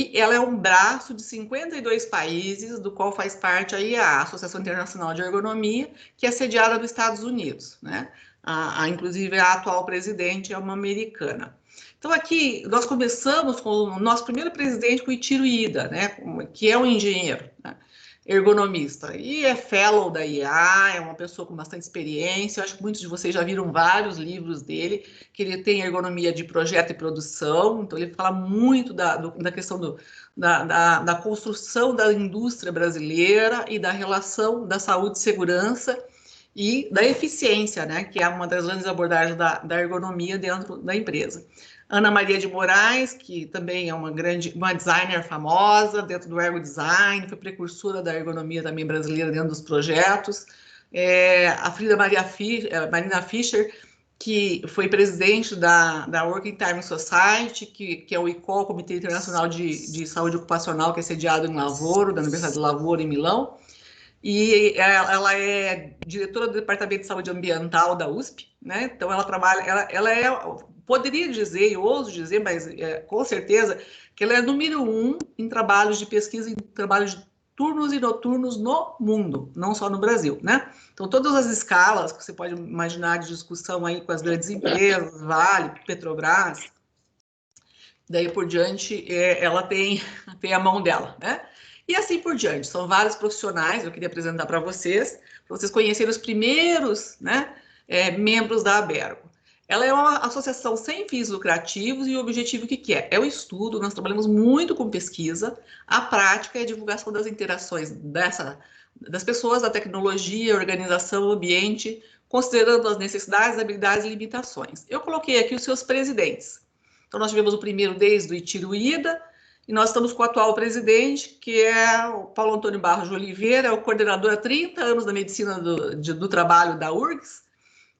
que ela é um braço de 52 países, do qual faz parte aí a Associação Internacional de Ergonomia, que é sediada nos Estados Unidos, né? Inclusive, a atual presidente é uma americana. Então, aqui, nós começamos com o nosso primeiro presidente, com o Ichiro Ida, né? Que é um engenheiro, né? Ergonomista, e é fellow da IA, é uma pessoa com bastante experiência. Eu acho que muitos de vocês já viram vários livros dele, que ele tem ergonomia de projeto e produção, então ele fala muito da questão da construção da indústria brasileira e da relação da saúde e segurança e da eficiência, né, que é uma das grandes abordagens da ergonomia dentro da empresa. Ana Maria de Moraes, que também é uma designer famosa dentro do ergo design, foi precursora da ergonomia também brasileira dentro dos projetos. A Frida Marina Fischer, que foi presidente da Working Time Society, que é o ICOL, Comitê Internacional de Saúde Ocupacional, que é sediado em Lavoro, da Universidade de Lavoro, em Milão. E ela é diretora do Departamento de Saúde Ambiental da USP, né? Então ela trabalha, poderia dizer, e ouso dizer, mas com certeza, que ela é número 1 em trabalhos de pesquisa, em trabalhos de turnos e noturnos no mundo, não só no Brasil, né? Então todas as escalas que você pode imaginar de discussão aí com as grandes empresas, Vale, Petrobras, daí por diante, ela tem a mão dela, né? E assim por diante. São vários profissionais, eu queria apresentar para vocês conhecerem os primeiros, né, membros da Abergo. Ela é uma associação sem fins lucrativos e o objetivo que é? É o estudo, nós trabalhamos muito com pesquisa, a prática e a divulgação das interações das pessoas, da tecnologia, organização, ambiente, considerando as necessidades, habilidades e limitações. Eu coloquei aqui os seus presidentes. Então, nós tivemos o primeiro desde o Ichiro Ida, e nós estamos com o atual presidente, que é o Paulo Antônio Barros de Oliveira, é o coordenador há 30 anos da medicina do trabalho da URGS,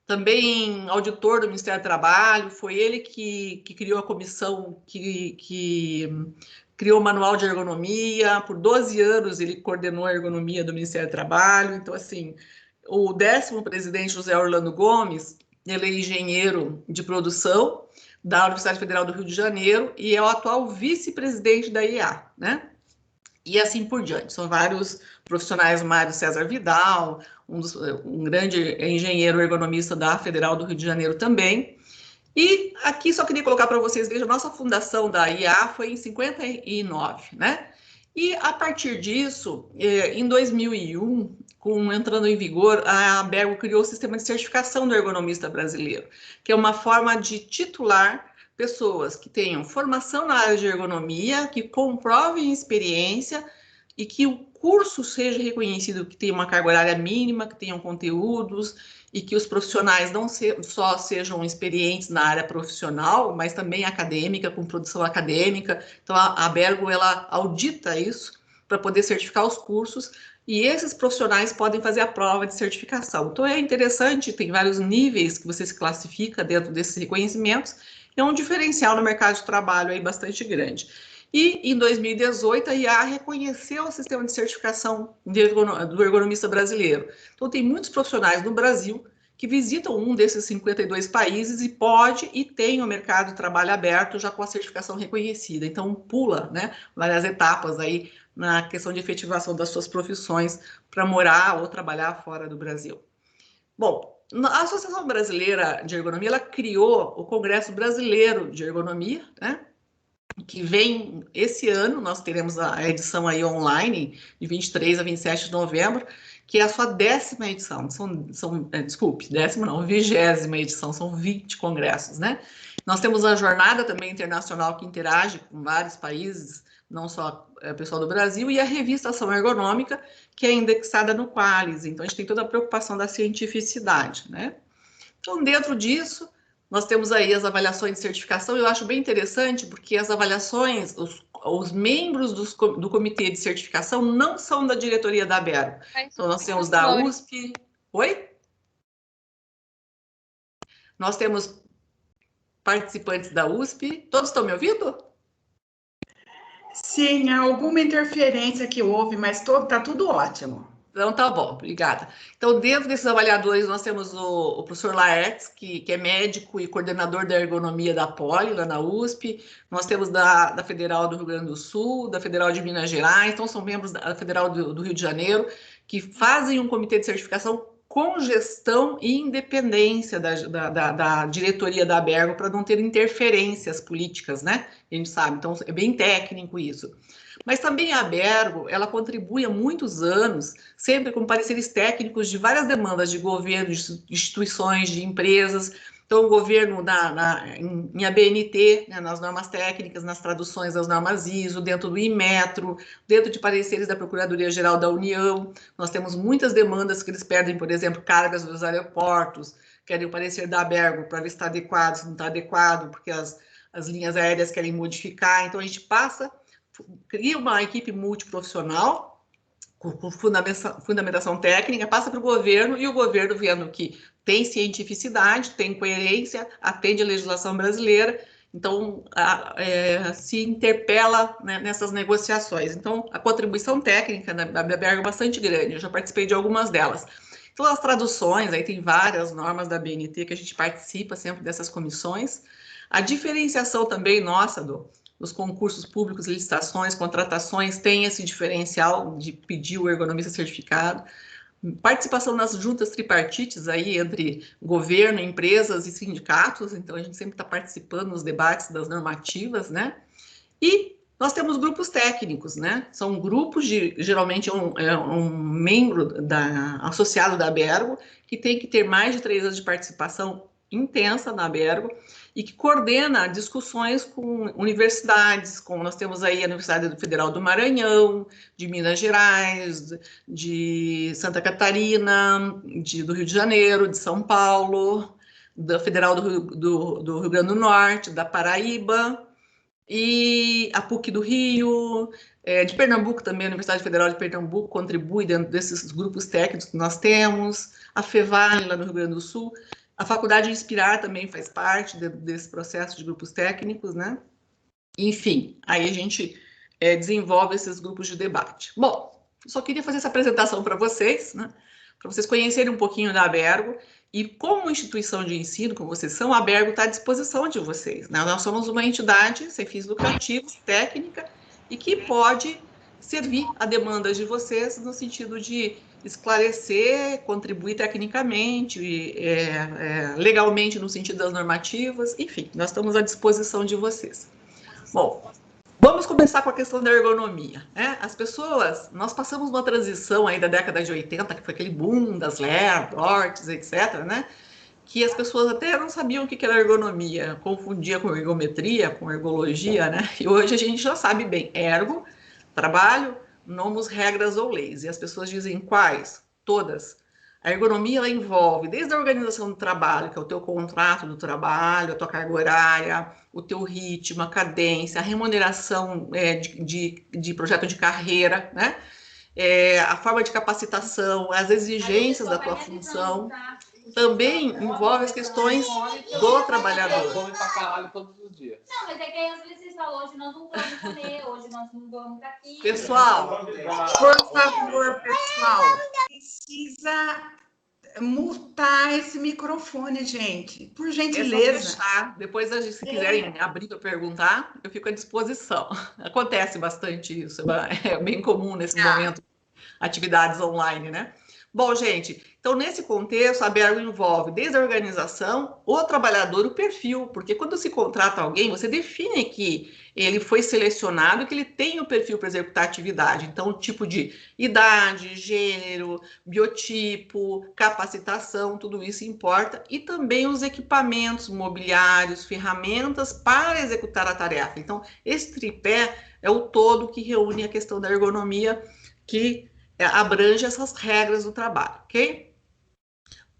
também auditor do Ministério do Trabalho, foi ele que criou a comissão que criou o manual de ergonomia, por 12 anos ele coordenou a ergonomia do Ministério do Trabalho. Então, assim, o 10º presidente, José Orlando Gomes, ele é engenheiro de produção da Universidade Federal do Rio de Janeiro e é o atual vice-presidente da IA, né? E assim por diante. São vários profissionais, Mário César Vidal, um grande engenheiro ergonomista da Federal do Rio de Janeiro também. E aqui só queria colocar para vocês, vejam, nossa fundação da IA foi em 59, né? E a partir disso, em 2001, entrando em vigor, a Abergo criou o sistema de certificação do ergonomista brasileiro, que é uma forma de titular pessoas que tenham formação na área de ergonomia, que comprovem experiência e que o curso seja reconhecido, que tenha uma carga horária mínima, que tenham conteúdos e que os profissionais não só sejam experientes na área profissional, mas também acadêmica, com produção acadêmica. Então, a Abergo, ela audita isso para poder certificar os cursos, e esses profissionais podem fazer a prova de certificação. Então, é interessante, tem vários níveis que você se classifica dentro desses reconhecimentos, é um diferencial no mercado de trabalho aí bastante grande. E, em 2018, a IA reconheceu o sistema de certificação do ergonomista brasileiro. Então, tem muitos profissionais no Brasil que visitam um desses 52 países e pode e tem o mercado de trabalho aberto já com a certificação reconhecida. Então, pula, né, várias etapas aí na questão de efetivação das suas profissões para morar ou trabalhar fora do Brasil. Bom, a Associação Brasileira de Ergonomia, ela criou o Congresso Brasileiro de Ergonomia, né? Que vem esse ano, nós teremos a edição aí online, de 23 a 27 de novembro, que é a sua 10ª edição, desculpe, 10ª não, 20ª edição, são 20 congressos, né? Nós temos a jornada também internacional que interage com vários países, não só o pessoal do Brasil, e a revista Ação Ergonômica, que é indexada no Qualis, então a gente tem toda a preocupação da cientificidade, né? Então, dentro disso, nós temos aí as avaliações de certificação. Eu acho bem interessante, porque as avaliações, os membros do comitê de certificação não são da diretoria da Abergo. Então, nós temos da USP. Oi? Nós temos participantes da USP. Todos estão me ouvindo? Sim, há alguma interferência que houve, mas tá tudo ótimo. Então, tá bom, obrigada. Então, dentro desses avaliadores, nós temos o professor Laertes, que é médico e coordenador da ergonomia da Poli, lá na USP. Nós temos da Federal do Rio Grande do Sul, da Federal de Minas Gerais, então são membros da Federal do Rio de Janeiro, que fazem um comitê de certificação com gestão e independência da diretoria da Abergo para não ter interferências políticas, né? A gente sabe, então é bem técnico isso. Mas também a Abergo, ela contribui há muitos anos, sempre com pareceres técnicos de várias demandas de governo, de instituições, de empresas. Então, o governo em ABNT, né, nas normas técnicas, nas traduções das normas ISO, dentro do Inmetro, dentro de pareceres da Procuradoria-Geral da União, nós temos muitas demandas que eles pedem, por exemplo, cargas dos aeroportos, querem o parecer da Abergo para ver se está adequado, se não está adequado, porque as linhas aéreas querem modificar. Então, a gente cria uma equipe multiprofissional, com fundamentação técnica, passa para o governo, e o governo, vendo que tem cientificidade, tem coerência, atende a legislação brasileira, então se interpela, né, nessas negociações. Então, a contribuição técnica da Abergo é bastante grande, eu já participei de algumas delas. Então, as traduções, aí tem várias normas da BNT que a gente participa sempre dessas comissões. A diferenciação também nossa dos concursos públicos, licitações, contratações, tem esse diferencial de pedir o ergonomista certificado. Participação nas juntas tripartites aí entre governo, empresas e sindicatos, então a gente sempre está participando nos debates das normativas, né? E nós temos grupos técnicos, né? São grupos geralmente um membro associado da Abergo, que tem que ter mais de 3 anos de participação intensa na Abergo, e que coordena discussões com universidades, como nós temos aí a Universidade Federal do Maranhão, de Minas Gerais, de Santa Catarina, do Rio de Janeiro, de São Paulo, da Federal do Rio Grande do Norte, da Paraíba, e a PUC do Rio, de Pernambuco também, a Universidade Federal de Pernambuco contribui dentro desses grupos técnicos que nós temos, a FEVAL, lá no Rio Grande do Sul, a Faculdade Inspirar também faz parte desse processo de grupos técnicos, né? Enfim, aí a gente desenvolve esses grupos de debate. Bom, só queria fazer essa apresentação para vocês, né? Para vocês conhecerem um pouquinho da Abergo, e como instituição de ensino, como vocês são, a Abergo está à disposição de vocês, né? Nós somos uma entidade sem fins lucrativos, técnica, e que pode servir a demanda de vocês no sentido de esclarecer, contribuir tecnicamente, legalmente no sentido das normativas, enfim, nós estamos à disposição de vocês. Bom, vamos começar com a questão da ergonomia, né? As pessoas, nós passamos uma transição aí da década de 80, que foi aquele boom das LER, DORTs, etc., né? Que as pessoas até não sabiam o que era ergonomia, confundia com ergometria, com ergologia, né? E hoje a gente já sabe bem, ergo, trabalho, nomos, regras ou leis. E as pessoas dizem quais? Todas. A ergonomia, ela envolve desde a organização do trabalho, que é o teu contrato do trabalho, a tua carga horária, o teu ritmo, a cadência, a remuneração de projeto de carreira, né? A forma de capacitação, as exigências da tua função. Também envolve as questões do trabalhador. Come pra caralho todos os dias. Não, mas é que aí às vezes vocês falam, hoje nós não vamos comer, hoje nós não vamos daqui. Pessoal, por favor, pessoal, precisa mutar esse microfone, gente, por gentileza. Depois, se quiserem abrir para perguntar, eu fico à disposição. Acontece bastante isso, é bem comum nesse momento, atividades online, né? Bom, gente, então nesse contexto, a Abergo envolve desde a organização, o trabalhador, o perfil, porque quando se contrata alguém, você define que ele foi selecionado, que ele tem o perfil para executar a atividade. Então, o tipo de idade, gênero, biotipo, capacitação, tudo isso importa. E também os equipamentos, mobiliários, ferramentas para executar a tarefa. Então, esse tripé é o todo que reúne a questão da ergonomia, que abrange essas regras do trabalho, ok?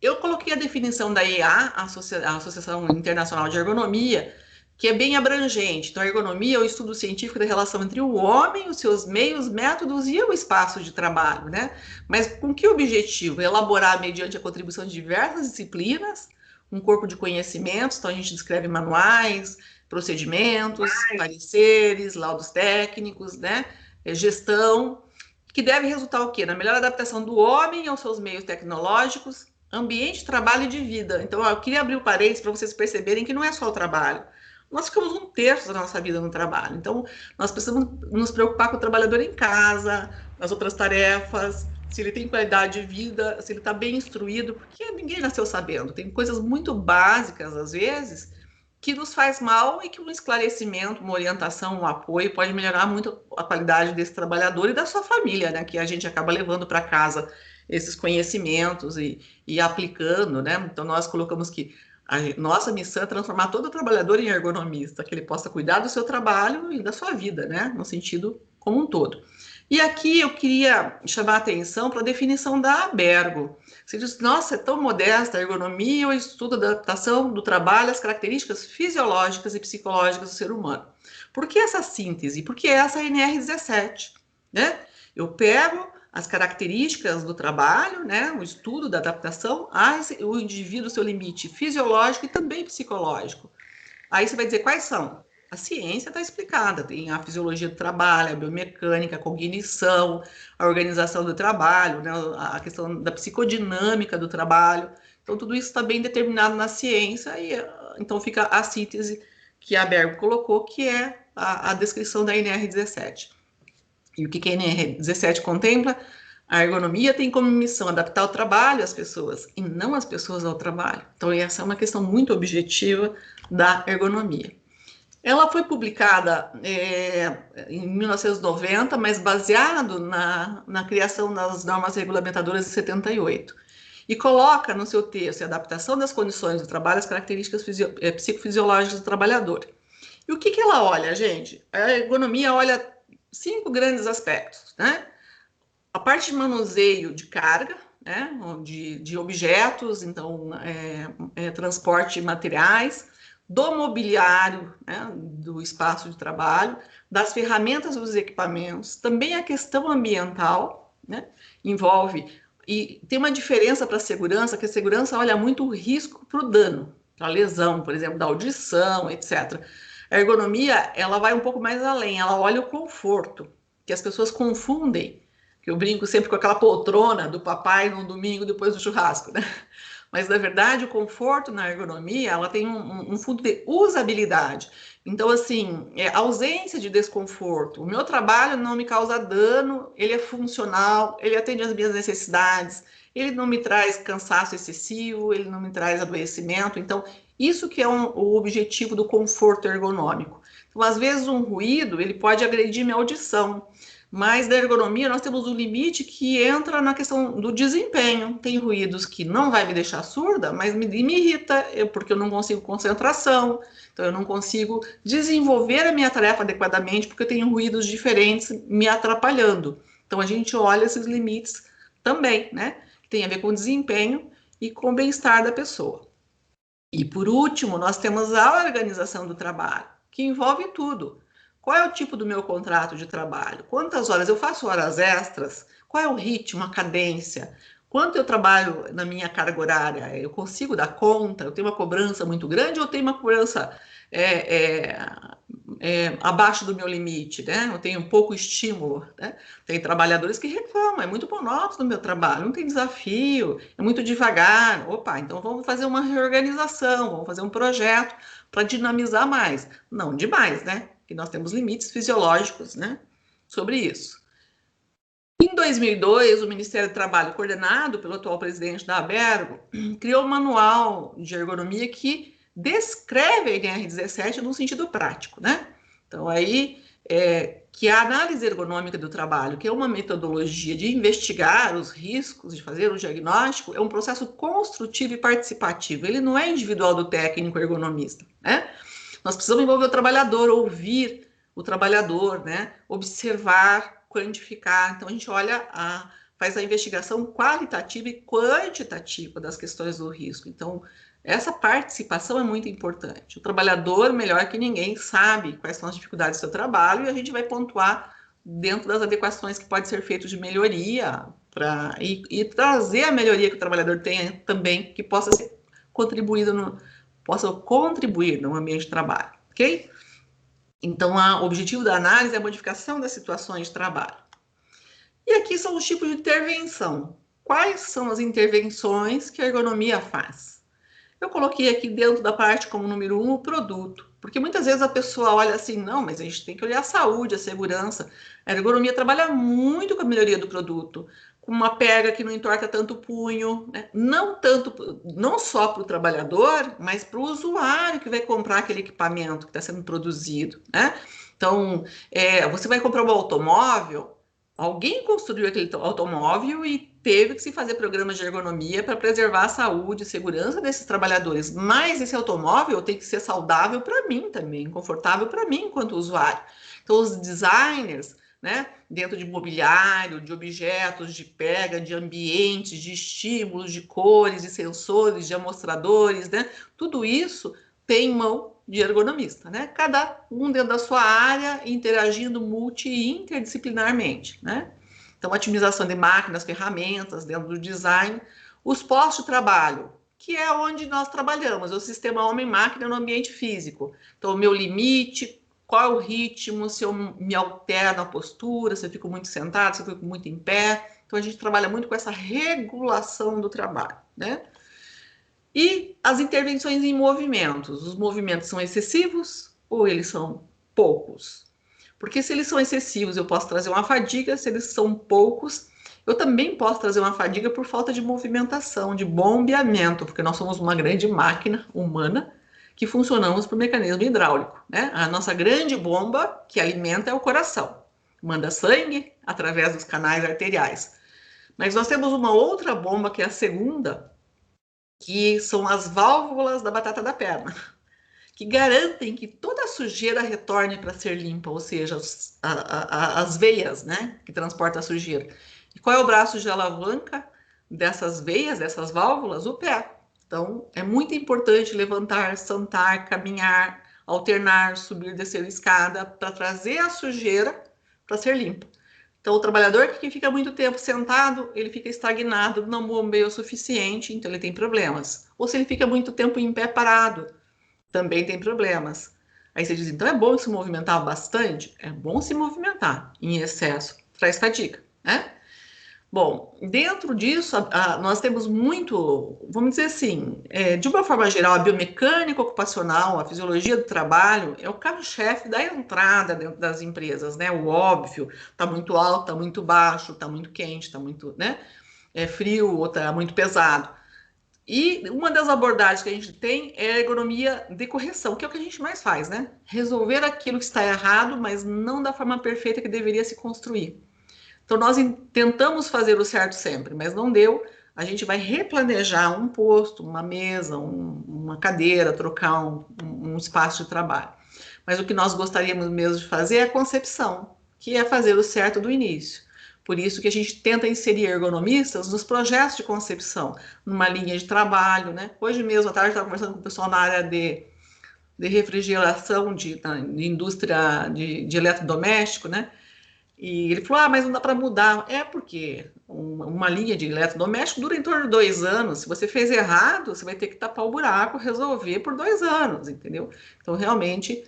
Eu coloquei a definição da EA, a Associação Internacional de Ergonomia, que é bem abrangente. Então, a ergonomia é o estudo científico da relação entre o homem, os seus meios, métodos e o espaço de trabalho, né? Mas com que objetivo? Elaborar, mediante a contribuição de diversas disciplinas, um corpo de conhecimentos. Então, a gente descreve manuais, procedimentos, pareceres, laudos técnicos, né? Gestão, que deve resultar o quê? Na melhor adaptação do homem aos seus meios tecnológicos, ambiente de trabalho e de vida. Então, eu queria abrir o parênteses para vocês perceberem que não é só o trabalho. Nós ficamos 1/3 da nossa vida no trabalho. Então, nós precisamos nos preocupar com o trabalhador em casa, nas outras tarefas, se ele tem qualidade de vida, se ele está bem instruído, porque ninguém nasceu sabendo. Tem coisas muito básicas, às vezes, que nos faz mal e que um esclarecimento, uma orientação, um apoio pode melhorar muito a qualidade desse trabalhador e da sua família, né? Que a gente acaba levando para casa esses conhecimentos e aplicando, né? Então, nós colocamos que a nossa missão é transformar todo trabalhador em ergonomista, que ele possa cuidar do seu trabalho e da sua vida, né? No sentido como um todo. E aqui eu queria chamar a atenção para a definição da Abergo. Você diz, nossa, é tão modesta a ergonomia, o estudo da adaptação do trabalho às características fisiológicas e psicológicas do ser humano. Por que essa síntese? Porque essa é a NR17, né? Eu pego as características do trabalho, né, o estudo da adaptação, o indivíduo, seu limite fisiológico e também psicológico. Aí você vai dizer quais são? A ciência está explicada, tem a fisiologia do trabalho, a biomecânica, a cognição, a organização do trabalho, né, a questão da psicodinâmica do trabalho. Então, tudo isso está bem determinado na ciência, e então fica a síntese que a Abergo colocou, que é a descrição da NR17. E o que a NR17 contempla? A ergonomia tem como missão adaptar o trabalho às pessoas e não as pessoas ao trabalho. Então, essa é uma questão muito objetiva da ergonomia. Ela foi publicada em 1990, mas baseado na criação das normas regulamentadoras de 78. E coloca no seu texto a adaptação das condições do trabalho às características psicofisiológicas do trabalhador. E o que ela olha, gente? A ergonomia olha 5 grandes aspectos, né? A parte de manuseio de carga, né? De objetos, então, transporte de materiais, do mobiliário, né? Do espaço de trabalho, das ferramentas e dos equipamentos, também a questão ambiental, né? Envolve, e tem uma diferença para a segurança, que a segurança olha muito o risco para o dano, para a lesão, por exemplo, da audição, etc. A ergonomia, ela vai um pouco mais além, ela olha o conforto, que as pessoas confundem, que eu brinco sempre com aquela poltrona do papai no domingo depois do churrasco, né? Mas, na verdade, o conforto na ergonomia, ela tem um fundo de usabilidade. Então, assim, ausência de desconforto. O meu trabalho não me causa dano, ele é funcional, ele atende às minhas necessidades, ele não me traz cansaço excessivo, ele não me traz adoecimento. Então, isso que é o objetivo do conforto ergonômico. Então, às vezes, um ruído, ele pode agredir minha audição, mas da ergonomia nós temos um limite que entra na questão do desempenho. Tem ruídos que não vai me deixar surda, mas me irrita, porque eu não consigo concentração, então eu não consigo desenvolver a minha tarefa adequadamente, porque eu tenho ruídos diferentes me atrapalhando. Então a gente olha esses limites também, né? Que tem a ver com o desempenho e com o bem-estar da pessoa. E por último, nós temos a organização do trabalho, que envolve tudo. Qual é o tipo do meu contrato de trabalho? Quantas horas eu faço horas extras? Qual é o ritmo, a cadência? Quanto eu trabalho na minha carga horária? Eu consigo dar conta? Eu tenho uma cobrança muito grande ou eu tenho uma cobrança abaixo do meu limite, né? Eu tenho pouco estímulo, né? Tem trabalhadores que reclamam, é muito monótono no meu trabalho, não tem desafio, é muito devagar. Opa, então vamos fazer uma reorganização, vamos fazer um projeto para dinamizar mais. Não demais, né? Que nós temos limites fisiológicos, né, sobre isso. Em 2002, o Ministério do Trabalho, coordenado pelo atual presidente da Abergo, criou um manual de ergonomia que descreve a NR17 num sentido prático, né? Então, aí, que a análise ergonômica do trabalho, que é uma metodologia de investigar os riscos, de fazer o diagnóstico, é um processo construtivo e participativo. Ele não é individual do técnico ergonomista, né? Nós precisamos envolver o trabalhador, ouvir o trabalhador, né? Observar, quantificar. Então, a gente faz a investigação qualitativa e quantitativa das questões do risco. Então, essa participação é muito importante. O trabalhador, melhor que ninguém, sabe quais são as dificuldades do seu trabalho e a gente vai pontuar dentro das adequações que pode ser feito de melhoria e trazer a melhoria que o trabalhador tenha também, que possa ser possa contribuir no ambiente de trabalho, ok? Então, o objetivo da análise é a modificação das situações de trabalho. E E aqui são os tipos de intervenção. Quais são as intervenções que a ergonomia faz? Eu coloquei aqui dentro da parte como número 1 o produto, porque muitas vezes a pessoa olha assim, não, mas a gente tem que olhar a saúde, a segurança. A ergonomia trabalha muito com a melhoria do produto, com uma pega que não entorta tanto o punho, né? Não só para o trabalhador, mas para o usuário que vai comprar aquele equipamento que está sendo produzido, né? Então, você vai comprar um automóvel, alguém construiu aquele automóvel e teve que se fazer programas de ergonomia para preservar a saúde e segurança desses trabalhadores. Mas esse automóvel tem que ser saudável para mim também, confortável para mim enquanto usuário. Então, os designers, né, dentro de mobiliário, de objetos, de pega, de ambientes, de estímulos, de cores, de sensores, de amostradores, né, tudo isso tem mão de ergonomista, né? Cada um dentro da sua área, interagindo multi e interdisciplinarmente, né? Então, otimização de máquinas, ferramentas dentro do design, os postos de trabalho, que é onde nós trabalhamos, é o sistema homem-máquina no ambiente físico. Então, o meu limite, qual é o ritmo, se eu me alterno a postura, se eu fico muito sentado, se eu fico muito em pé. Então, a gente trabalha muito com essa regulação do trabalho, né? E as intervenções em movimentos. Os movimentos são excessivos ou eles são poucos? Porque se eles são excessivos, eu posso trazer uma fadiga. Se eles são poucos, eu também posso trazer uma fadiga por falta de movimentação, de bombeamento, porque nós somos uma grande máquina humana que funcionamos por mecanismo hidráulico, né? A nossa grande bomba que alimenta é o coração. Manda sangue através dos canais arteriais. Mas nós temos uma outra bomba, que é a segunda, que são as válvulas da batata da perna, que garantem que toda a sujeira retorne para ser limpa, ou seja, as veias, né, que transportam a sujeira. E qual é o braço de alavanca dessas veias, dessas válvulas? O pé. Então, é muito importante levantar, sentar, caminhar, alternar, subir, descer a escada, para trazer a sujeira para ser limpa. Então, o trabalhador que fica muito tempo sentado, ele fica estagnado, não bombeia o suficiente, então ele tem problemas. Ou se ele fica muito tempo em pé parado, também tem problemas. Aí você diz, então é bom se movimentar bastante? É bom se movimentar, em excesso traz fadiga, né? Bom, dentro disso, nós temos muito, vamos dizer assim, de uma forma geral, a biomecânica ocupacional, a fisiologia do trabalho, é o carro-chefe da entrada dentro das empresas, né? O óbvio, está muito alto, está muito baixo, está muito quente, está muito, né? Frio ou está muito pesado. E uma das abordagens que a gente tem é a ergonomia de correção, que é o que a gente mais faz, né? Resolver aquilo que está errado, mas não da forma perfeita que deveria se construir. Então, nós tentamos fazer o certo sempre, mas não deu. A gente vai replanejar um posto, uma mesa, uma cadeira, trocar um espaço de trabalho. Mas o que nós gostaríamos mesmo de fazer é a concepção, que é fazer o certo do início. Por isso que a gente tenta inserir ergonomistas nos projetos de concepção, numa linha de trabalho, né? Hoje mesmo, à tarde, eu estava conversando com o pessoal na área de refrigeração, de indústria de eletrodoméstico, né? E ele falou, mas não dá para mudar. É porque uma linha de eletrodoméstico dura em torno de 2 anos. Se você fez errado, você vai ter que tapar o buraco, resolver por 2 anos, entendeu? Então, realmente,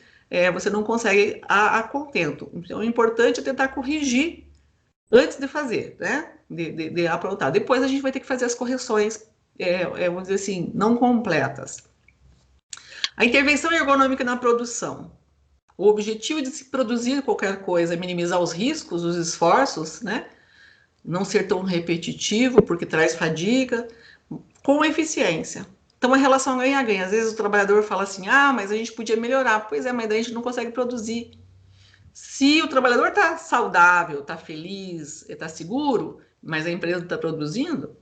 você não consegue a contento. Então, o importante é tentar corrigir antes de fazer, né? De aprontar. Depois a gente vai ter que fazer as correções, vamos dizer assim, não completas. A intervenção ergonômica na produção. O objetivo de se produzir qualquer coisa é minimizar os riscos, os esforços, né? Não ser tão repetitivo, porque traz fadiga, com eficiência. Então, a relação ganha-ganha. Às vezes o trabalhador fala assim, mas a gente podia melhorar. Pois é, mas daí a gente não consegue produzir. Se o trabalhador está saudável, está feliz, está seguro, mas a empresa está produzindo,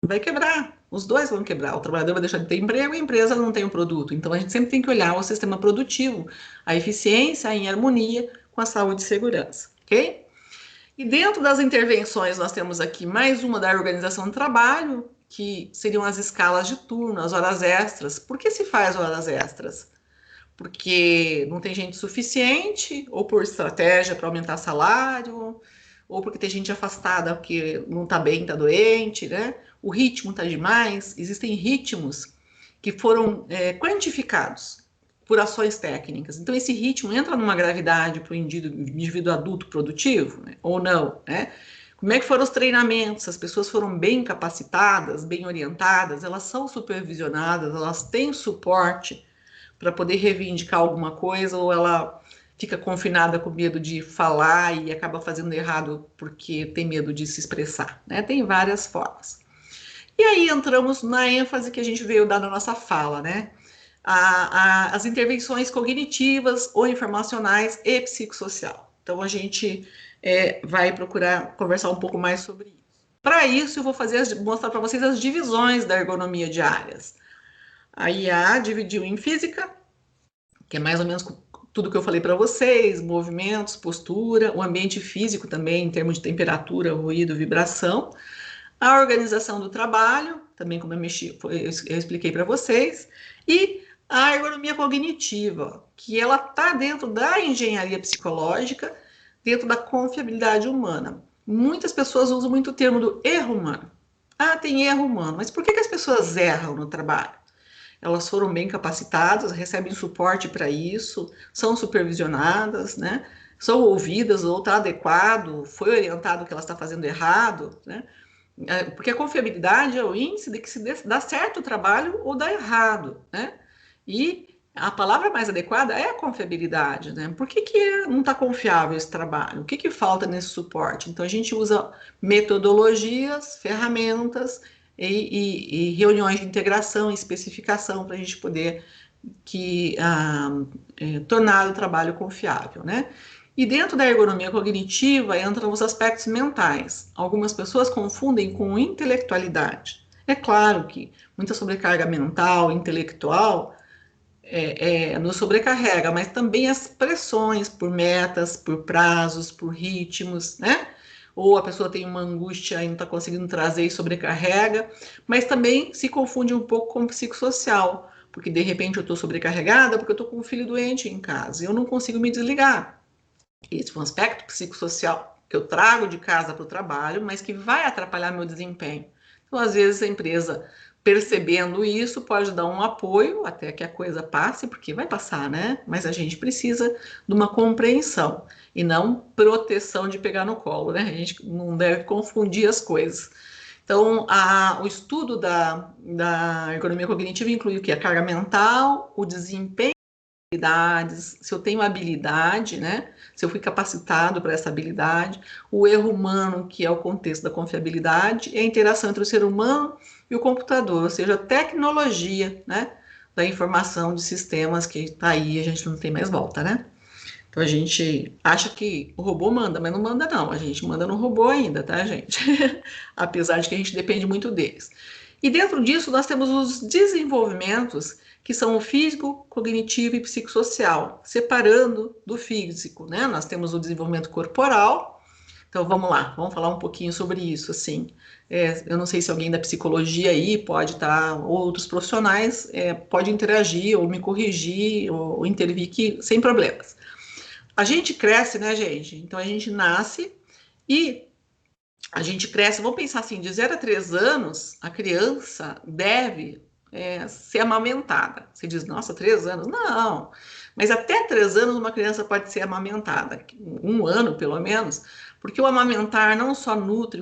vai quebrar. Os dois vão quebrar. O trabalhador vai deixar de ter emprego e a empresa não tem um produto. Então, a gente sempre tem que olhar o sistema produtivo, a eficiência em harmonia com a saúde e segurança, ok? E dentro das intervenções, nós temos aqui mais uma da organização do trabalho, que seriam as escalas de turno, as horas extras. Por que se faz horas extras? Porque não tem gente suficiente, ou por estratégia para aumentar salário, ou porque tem gente afastada porque não está bem, está doente, né? O ritmo está demais. Existem ritmos que foram quantificados por ações técnicas. Então, esse ritmo entra numa gravidade para o indivíduo adulto produtivo, né? Ou não, né? Como é que foram os treinamentos? As pessoas foram bem capacitadas, bem orientadas, elas são supervisionadas, elas têm suporte para poder reivindicar alguma coisa, ou ela fica confinada com medo de falar e acaba fazendo errado porque tem medo de se expressar, né? Tem várias formas. E aí entramos na ênfase que a gente veio dar na nossa fala, né? As intervenções cognitivas ou informacionais e psicossocial. Então, a gente vai procurar conversar um pouco mais sobre isso. Para isso, eu vou mostrar para vocês as divisões da ergonomia de áreas. A IA dividiu em física, que é mais ou menos tudo que eu falei para vocês, movimentos, postura, o ambiente físico também, em termos de temperatura, ruído, vibração, a organização do trabalho, também como eu expliquei para vocês, e a ergonomia cognitiva, que ela está dentro da engenharia psicológica, dentro da confiabilidade humana. Muitas pessoas usam muito o termo do erro humano. Ah, tem erro humano, mas por que as pessoas erram no trabalho? Elas foram bem capacitadas, recebem suporte para isso, são supervisionadas, né? São ouvidas, ou está adequado, foi orientado que ela está fazendo errado, né? Porque a confiabilidade é o índice de que se dá certo o trabalho ou dá errado, né? E a palavra mais adequada é a confiabilidade, né? Por que não está confiável esse trabalho? O que falta nesse suporte? Então, a gente usa metodologias, ferramentas e reuniões de integração e especificação para a gente poder tornar o trabalho confiável, né? E dentro da ergonomia cognitiva entram os aspectos mentais. Algumas pessoas confundem com intelectualidade. É claro que muita sobrecarga mental, intelectual, nos sobrecarrega, mas também as pressões por metas, por prazos, por ritmos, né? Ou a pessoa tem uma angústia e não está conseguindo trazer e sobrecarrega, mas também se confunde um pouco com o psicossocial, porque de repente eu estou sobrecarregada porque eu estou com um filho doente em casa e eu não consigo me desligar. Esse é um aspecto psicossocial que eu trago de casa para o trabalho, mas que vai atrapalhar meu desempenho. Então, às vezes, a empresa, percebendo isso, pode dar um apoio até que a coisa passe, porque vai passar, né? Mas a gente precisa de uma compreensão e não proteção de pegar no colo, né? A gente não deve confundir as coisas. Então, o estudo da ergonomia cognitiva inclui o quê? A carga mental, o desempenho, se eu tenho habilidade, né? Se eu fui capacitado para essa habilidade, o erro humano, que é o contexto da confiabilidade, e a interação entre o ser humano e o computador, ou seja, a tecnologia, né? Da informação de sistemas que está aí, a gente não tem mais volta, né? Então a gente acha que o robô manda, mas não manda não, a gente manda no robô ainda, tá, gente? Apesar de que a gente depende muito deles. E dentro disso nós temos os desenvolvimentos que são o físico, cognitivo e psicossocial, separando do físico, né? Nós temos o desenvolvimento corporal. Então vamos lá, vamos falar um pouquinho sobre isso, assim. Eu não sei se alguém da psicologia aí pode estar, ou outros profissionais, pode interagir ou me corrigir ou intervir aqui sem problemas. A gente cresce, né, gente? Então a gente nasce e a gente cresce, vamos pensar assim, de 0 a 3 anos, a criança deve ser amamentada. Você diz, nossa, 3 anos? Não, mas até 3 anos uma criança pode ser amamentada, 1 ano pelo menos, porque o amamentar não só nutre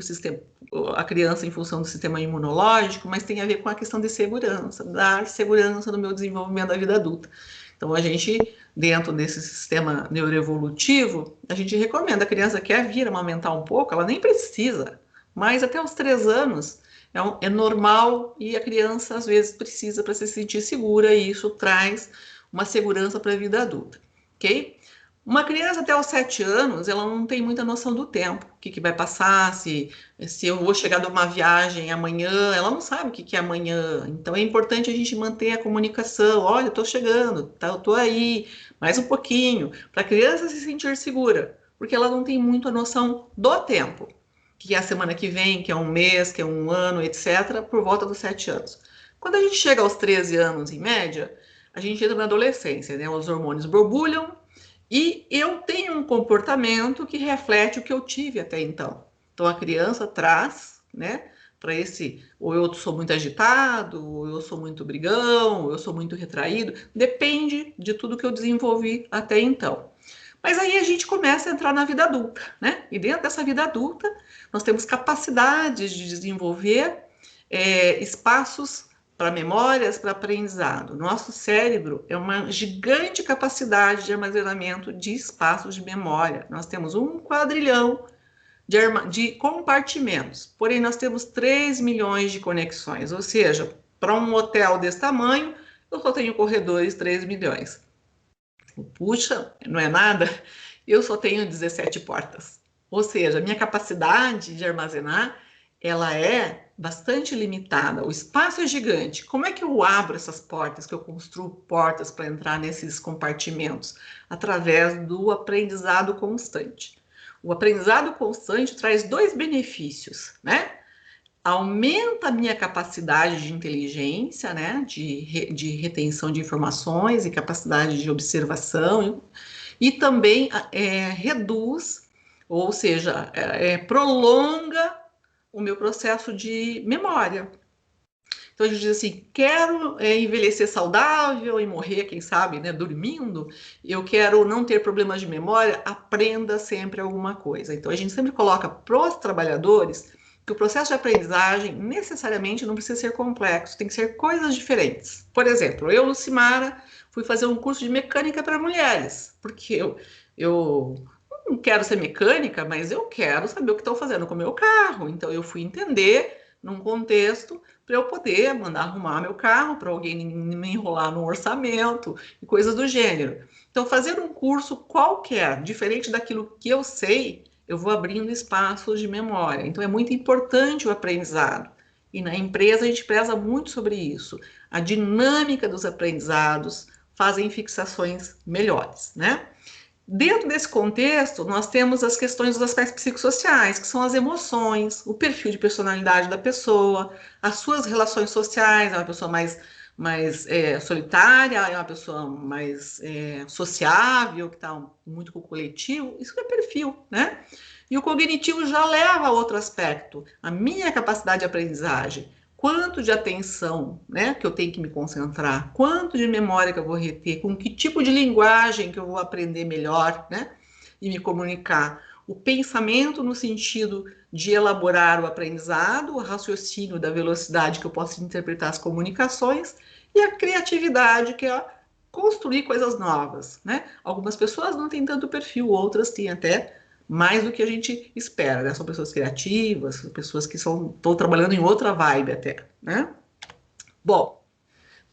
a criança em função do sistema imunológico, mas tem a ver com a questão de segurança, dar segurança no meu desenvolvimento da vida adulta. Então, a gente, dentro desse sistema neuroevolutivo, a gente recomenda, a criança quer vir amamentar um pouco, ela nem precisa, mas até os 3 anos é normal e a criança, às vezes, precisa para se sentir segura e isso traz uma segurança para a vida adulta, ok? Uma criança até os 7 anos, ela não tem muita noção do tempo, o que vai passar, se eu vou chegar de uma viagem amanhã, ela não sabe o que é amanhã. Então, é importante a gente manter a comunicação. Olha, eu estou chegando, tá, eu estou aí, mais um pouquinho, para a criança se sentir segura, porque ela não tem muito a noção do tempo, que é a semana que vem, que é um mês, que é um ano, etc., por volta dos 7 anos. Quando a gente chega aos 13 anos, em média, a gente entra na adolescência, né? Os hormônios borbulham, e eu tenho um comportamento que reflete o que eu tive até então. Então, a criança traz, né, para ou eu sou muito agitado, ou eu sou muito brigão, ou eu sou muito retraído, depende de tudo que eu desenvolvi até então. Mas aí a gente começa a entrar na vida adulta, né? E dentro dessa vida adulta, nós temos capacidades de desenvolver espaços para memórias, para aprendizado. Nosso cérebro é uma gigante capacidade de armazenamento de espaços de memória. Nós temos 1 quadrilhão de compartimentos, porém nós temos 3 milhões de conexões, ou seja, para um hotel desse tamanho, eu só tenho corredores 3 milhões. Puxa, não é nada? Eu só tenho 17 portas. Ou seja, a minha capacidade de armazenar, ela é bastante limitada. O espaço é gigante. Como é que eu abro essas portas, que eu construo portas para entrar nesses compartimentos? Através do aprendizado constante. O aprendizado constante traz 2 benefícios, né? Aumenta a minha capacidade de inteligência, né, de retenção de informações e capacidade de observação, e também reduz, ou seja, prolonga o meu processo de memória. Então a gente diz assim, quero envelhecer saudável e morrer, quem sabe, né, dormindo, eu quero não ter problemas de memória, aprenda sempre alguma coisa. Então a gente sempre coloca para os trabalhadores que o processo de aprendizagem necessariamente não precisa ser complexo, tem que ser coisas diferentes. Por exemplo, eu, Lucimara, fui fazer um curso de mecânica para mulheres, porque eu não quero ser mecânica, mas eu quero saber o que estão fazendo com o meu carro. Então eu fui entender num contexto para eu poder mandar arrumar meu carro, para alguém me enrolar no orçamento e coisas do gênero. Então, fazer um curso qualquer, diferente daquilo que eu sei, eu vou abrindo espaços de memória. Então, é muito importante o aprendizado. E na empresa a gente preza muito sobre isso. A dinâmica dos aprendizados fazem fixações melhores, né? Dentro desse contexto, nós temos as questões dos aspectos psicossociais, que são as emoções, o perfil de personalidade da pessoa, as suas relações sociais, é uma pessoa mais solitária, é uma pessoa mais sociável, que está muito com o coletivo, isso é perfil, né? E o cognitivo já leva a outro aspecto, a minha capacidade de aprendizagem. Quanto de atenção, né, que eu tenho que me concentrar, quanto de memória que eu vou reter, com que tipo de linguagem que eu vou aprender melhor, né, e me comunicar. O pensamento no sentido de elaborar o aprendizado, o raciocínio da velocidade que eu posso interpretar as comunicações, e a criatividade, que é construir coisas novas, né? Algumas pessoas não têm tanto perfil, outras têm até mais do que a gente espera, né? São pessoas criativas, pessoas que estão trabalhando em outra vibe até, né? Bom,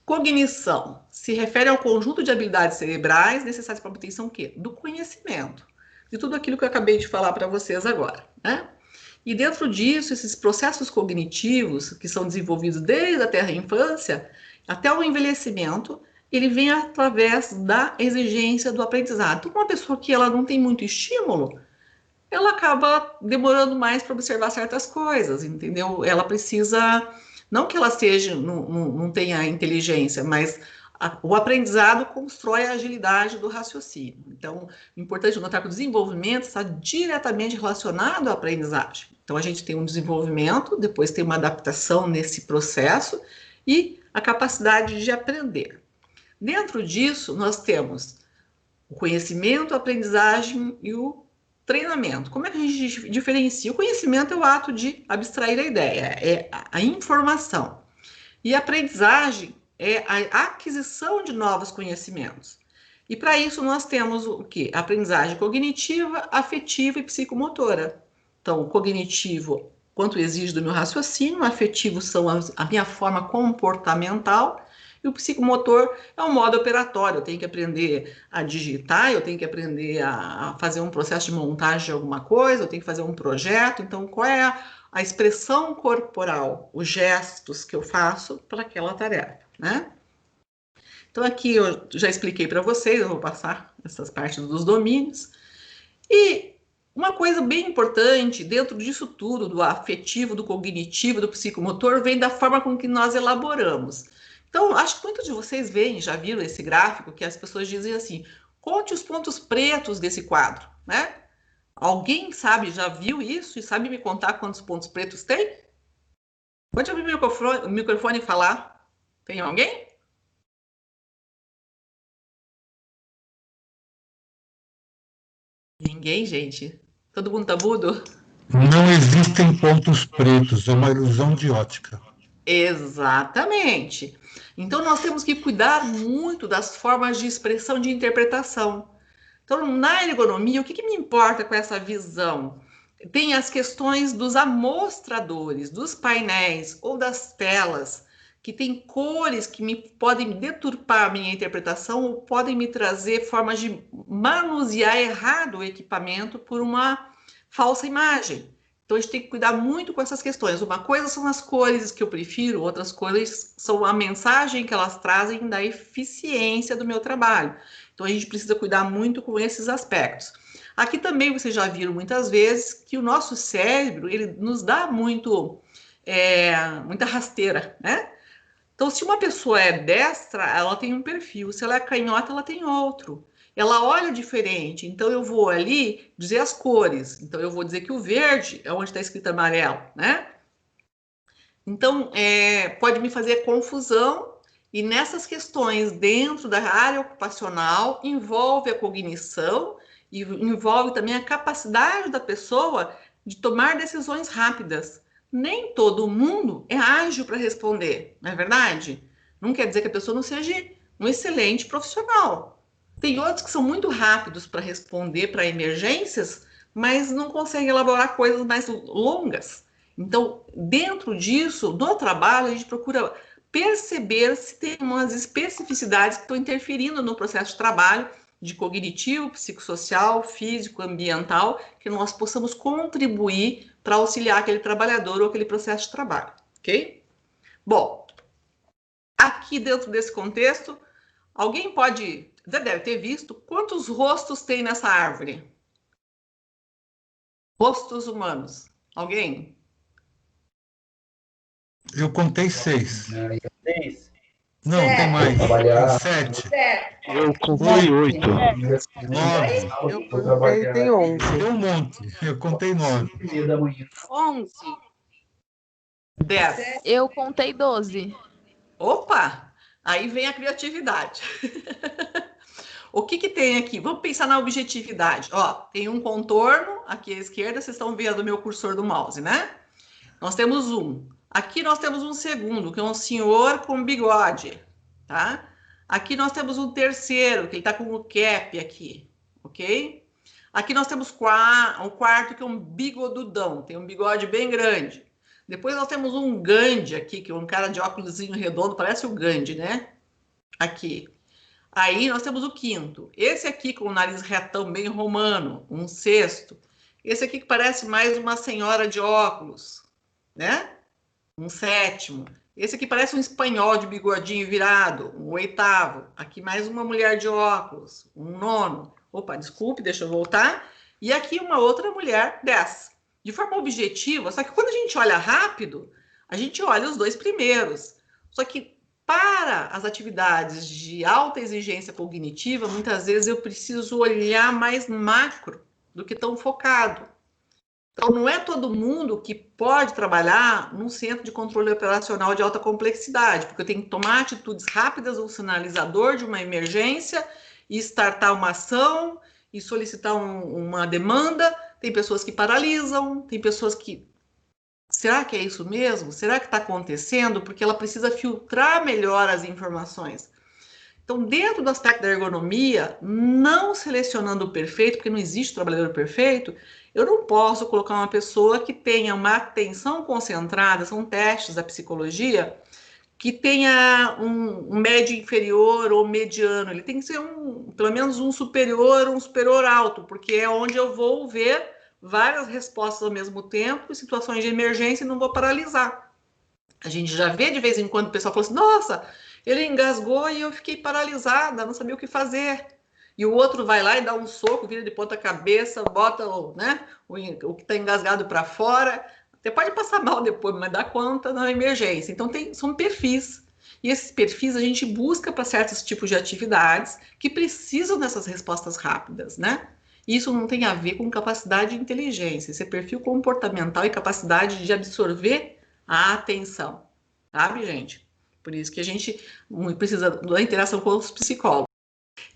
cognição se refere ao conjunto de habilidades cerebrais necessárias para a obtenção o quê? Do conhecimento, de tudo aquilo que eu acabei de falar para vocês agora, né? E dentro disso, esses processos cognitivos que são desenvolvidos desde a terra infância até o envelhecimento, ele vem através da exigência do aprendizado. Então, uma pessoa que ela não tem muito estímulo, ela acaba demorando mais para observar certas coisas, entendeu? Ela precisa, não que ela seja, não tenha inteligência, mas o aprendizado constrói a agilidade do raciocínio. Então, o importante é notar que o desenvolvimento está diretamente relacionado à aprendizagem. Então, a gente tem um desenvolvimento, depois tem uma adaptação nesse processo e a capacidade de aprender. Dentro disso, nós temos o conhecimento, a aprendizagem e o treinamento. Como é que a gente diferencia? O conhecimento é o ato de abstrair a ideia, é a informação. E a aprendizagem é a aquisição de novos conhecimentos. E para isso nós temos o quê? A aprendizagem cognitiva, afetiva e psicomotora. Então, o cognitivo, quanto exige do meu raciocínio, o afetivo são a minha forma comportamental, e o psicomotor é um modo operatório. Eu tenho que aprender a digitar, eu tenho que aprender a fazer um processo de montagem de alguma coisa, eu tenho que fazer um projeto. Então, qual é a expressão corporal, os gestos que eu faço para aquela tarefa, né? Então, aqui eu já expliquei para vocês, eu vou passar essas partes dos domínios. E uma coisa bem importante dentro disso tudo, do afetivo, do cognitivo, do psicomotor, vem da forma com que nós elaboramos. Então, acho que muitos de vocês veem, já viram esse gráfico, que as pessoas dizem assim, conte os pontos pretos desse quadro, né? Alguém sabe, já viu isso e sabe me contar quantos pontos pretos tem? Pode abrir o microfone e falar. Tem alguém? Ninguém, gente. Todo mundo tá mudo? Não existem pontos pretos, é uma ilusão de ótica. Exatamente. Então, nós temos que cuidar muito das formas de expressão de interpretação. Então, na ergonomia, o que me importa com essa visão? Tem as questões dos amostradores, dos painéis ou das telas, que tem cores que podem deturpar a minha interpretação ou podem me trazer formas de manusear errado o equipamento por uma falsa imagem. Então, a gente tem que cuidar muito com essas questões. Uma coisa são as cores que eu prefiro, outras coisas são a mensagem que elas trazem da eficiência do meu trabalho. Então, a gente precisa cuidar muito com esses aspectos. Aqui também vocês já viram muitas vezes que o nosso cérebro, ele nos dá muita rasteira, né? Então, se uma pessoa é destra, ela tem um perfil. Se ela é canhota, ela tem outro. Ela olha diferente. Então, eu vou ali dizer as cores. Então, eu vou dizer que o verde é onde está escrito amarelo, né? Então, pode me fazer confusão. E nessas questões dentro da área ocupacional, envolve a cognição e envolve também a capacidade da pessoa de tomar decisões rápidas. Nem todo mundo é ágil para responder, não é verdade? Não quer dizer que a pessoa não seja um excelente profissional. Tem outros que são muito rápidos para responder para emergências, mas não conseguem elaborar coisas mais longas. Então, dentro disso, no trabalho, a gente procura perceber se tem umas especificidades que estão interferindo no processo de trabalho, de cognitivo, psicossocial, físico, ambiental, que nós possamos contribuir para auxiliar aquele trabalhador ou aquele processo de trabalho, ok? Bom, aqui dentro desse contexto, alguém já deve ter visto quantos rostos tem nessa árvore? Rostos humanos. Alguém? Eu contei 6. 6. Não, tem mais. Trabalhar. 7. Eu contei 8. 9. Eu contei tem 11. Tem um monte. Eu contei 9. 11. 10. Eu contei 12. Opa! Aí vem a criatividade. O que tem aqui? Vamos pensar na objetividade. Ó, tem um contorno aqui à esquerda, vocês estão vendo o meu cursor do mouse, né? Nós temos um. Aqui nós temos um segundo, que é um senhor com bigode, tá? Aqui nós temos um terceiro, que ele tá com o cap aqui, ok? Aqui nós temos um quarto, que é um bigodudão, tem um bigode bem grande. Depois nós temos um Gandhi aqui, que é um cara de óculosinho redondo, parece o Gandhi, né? Aqui. Aí nós temos o quinto. Esse aqui com o nariz retão, bem romano, um sexto. Esse aqui que parece mais uma senhora de óculos, né? Um sétimo. Esse aqui parece um espanhol de bigodinho virado, um oitavo. Aqui mais uma mulher de óculos, um nono. Opa, desculpe, deixa eu voltar. E aqui uma outra mulher, 10. De forma objetiva, só que quando a gente olha rápido, a gente olha os dois primeiros. Só que para as atividades de alta exigência cognitiva, muitas vezes eu preciso olhar mais macro do que tão focado. Então, não é todo mundo que pode trabalhar num centro de controle operacional de alta complexidade, porque eu tenho que tomar atitudes rápidas, um sinalizador de uma emergência, e startar uma ação, e solicitar uma demanda. Tem pessoas que paralisam, tem pessoas que... Será que é isso mesmo? Será que está acontecendo? Porque ela precisa filtrar melhor as informações. Então, dentro do aspecto da ergonomia, não selecionando o perfeito, porque não existe trabalhador perfeito, eu não posso colocar uma pessoa que tenha uma atenção concentrada, são testes da psicologia, que tenha um médio inferior ou mediano. Ele tem que ser pelo menos um superior alto, porque é onde eu vou ver várias respostas ao mesmo tempo, em situações de emergência, e não vou paralisar. A gente já vê de vez em quando o pessoal fala assim, nossa, ele engasgou e eu fiquei paralisada, não sabia o que fazer. E o outro vai lá e dá um soco, vira de ponta cabeça, bota o que está engasgado para fora. Até pode passar mal depois, mas dá conta na emergência. Então, são perfis. E esses perfis a gente busca para certos tipos de atividades que precisam dessas respostas rápidas, né? Isso não tem a ver com capacidade de inteligência. Esse é perfil comportamental e capacidade de absorver a atenção. Sabe, gente? Por isso que a gente precisa da interação com os psicólogos.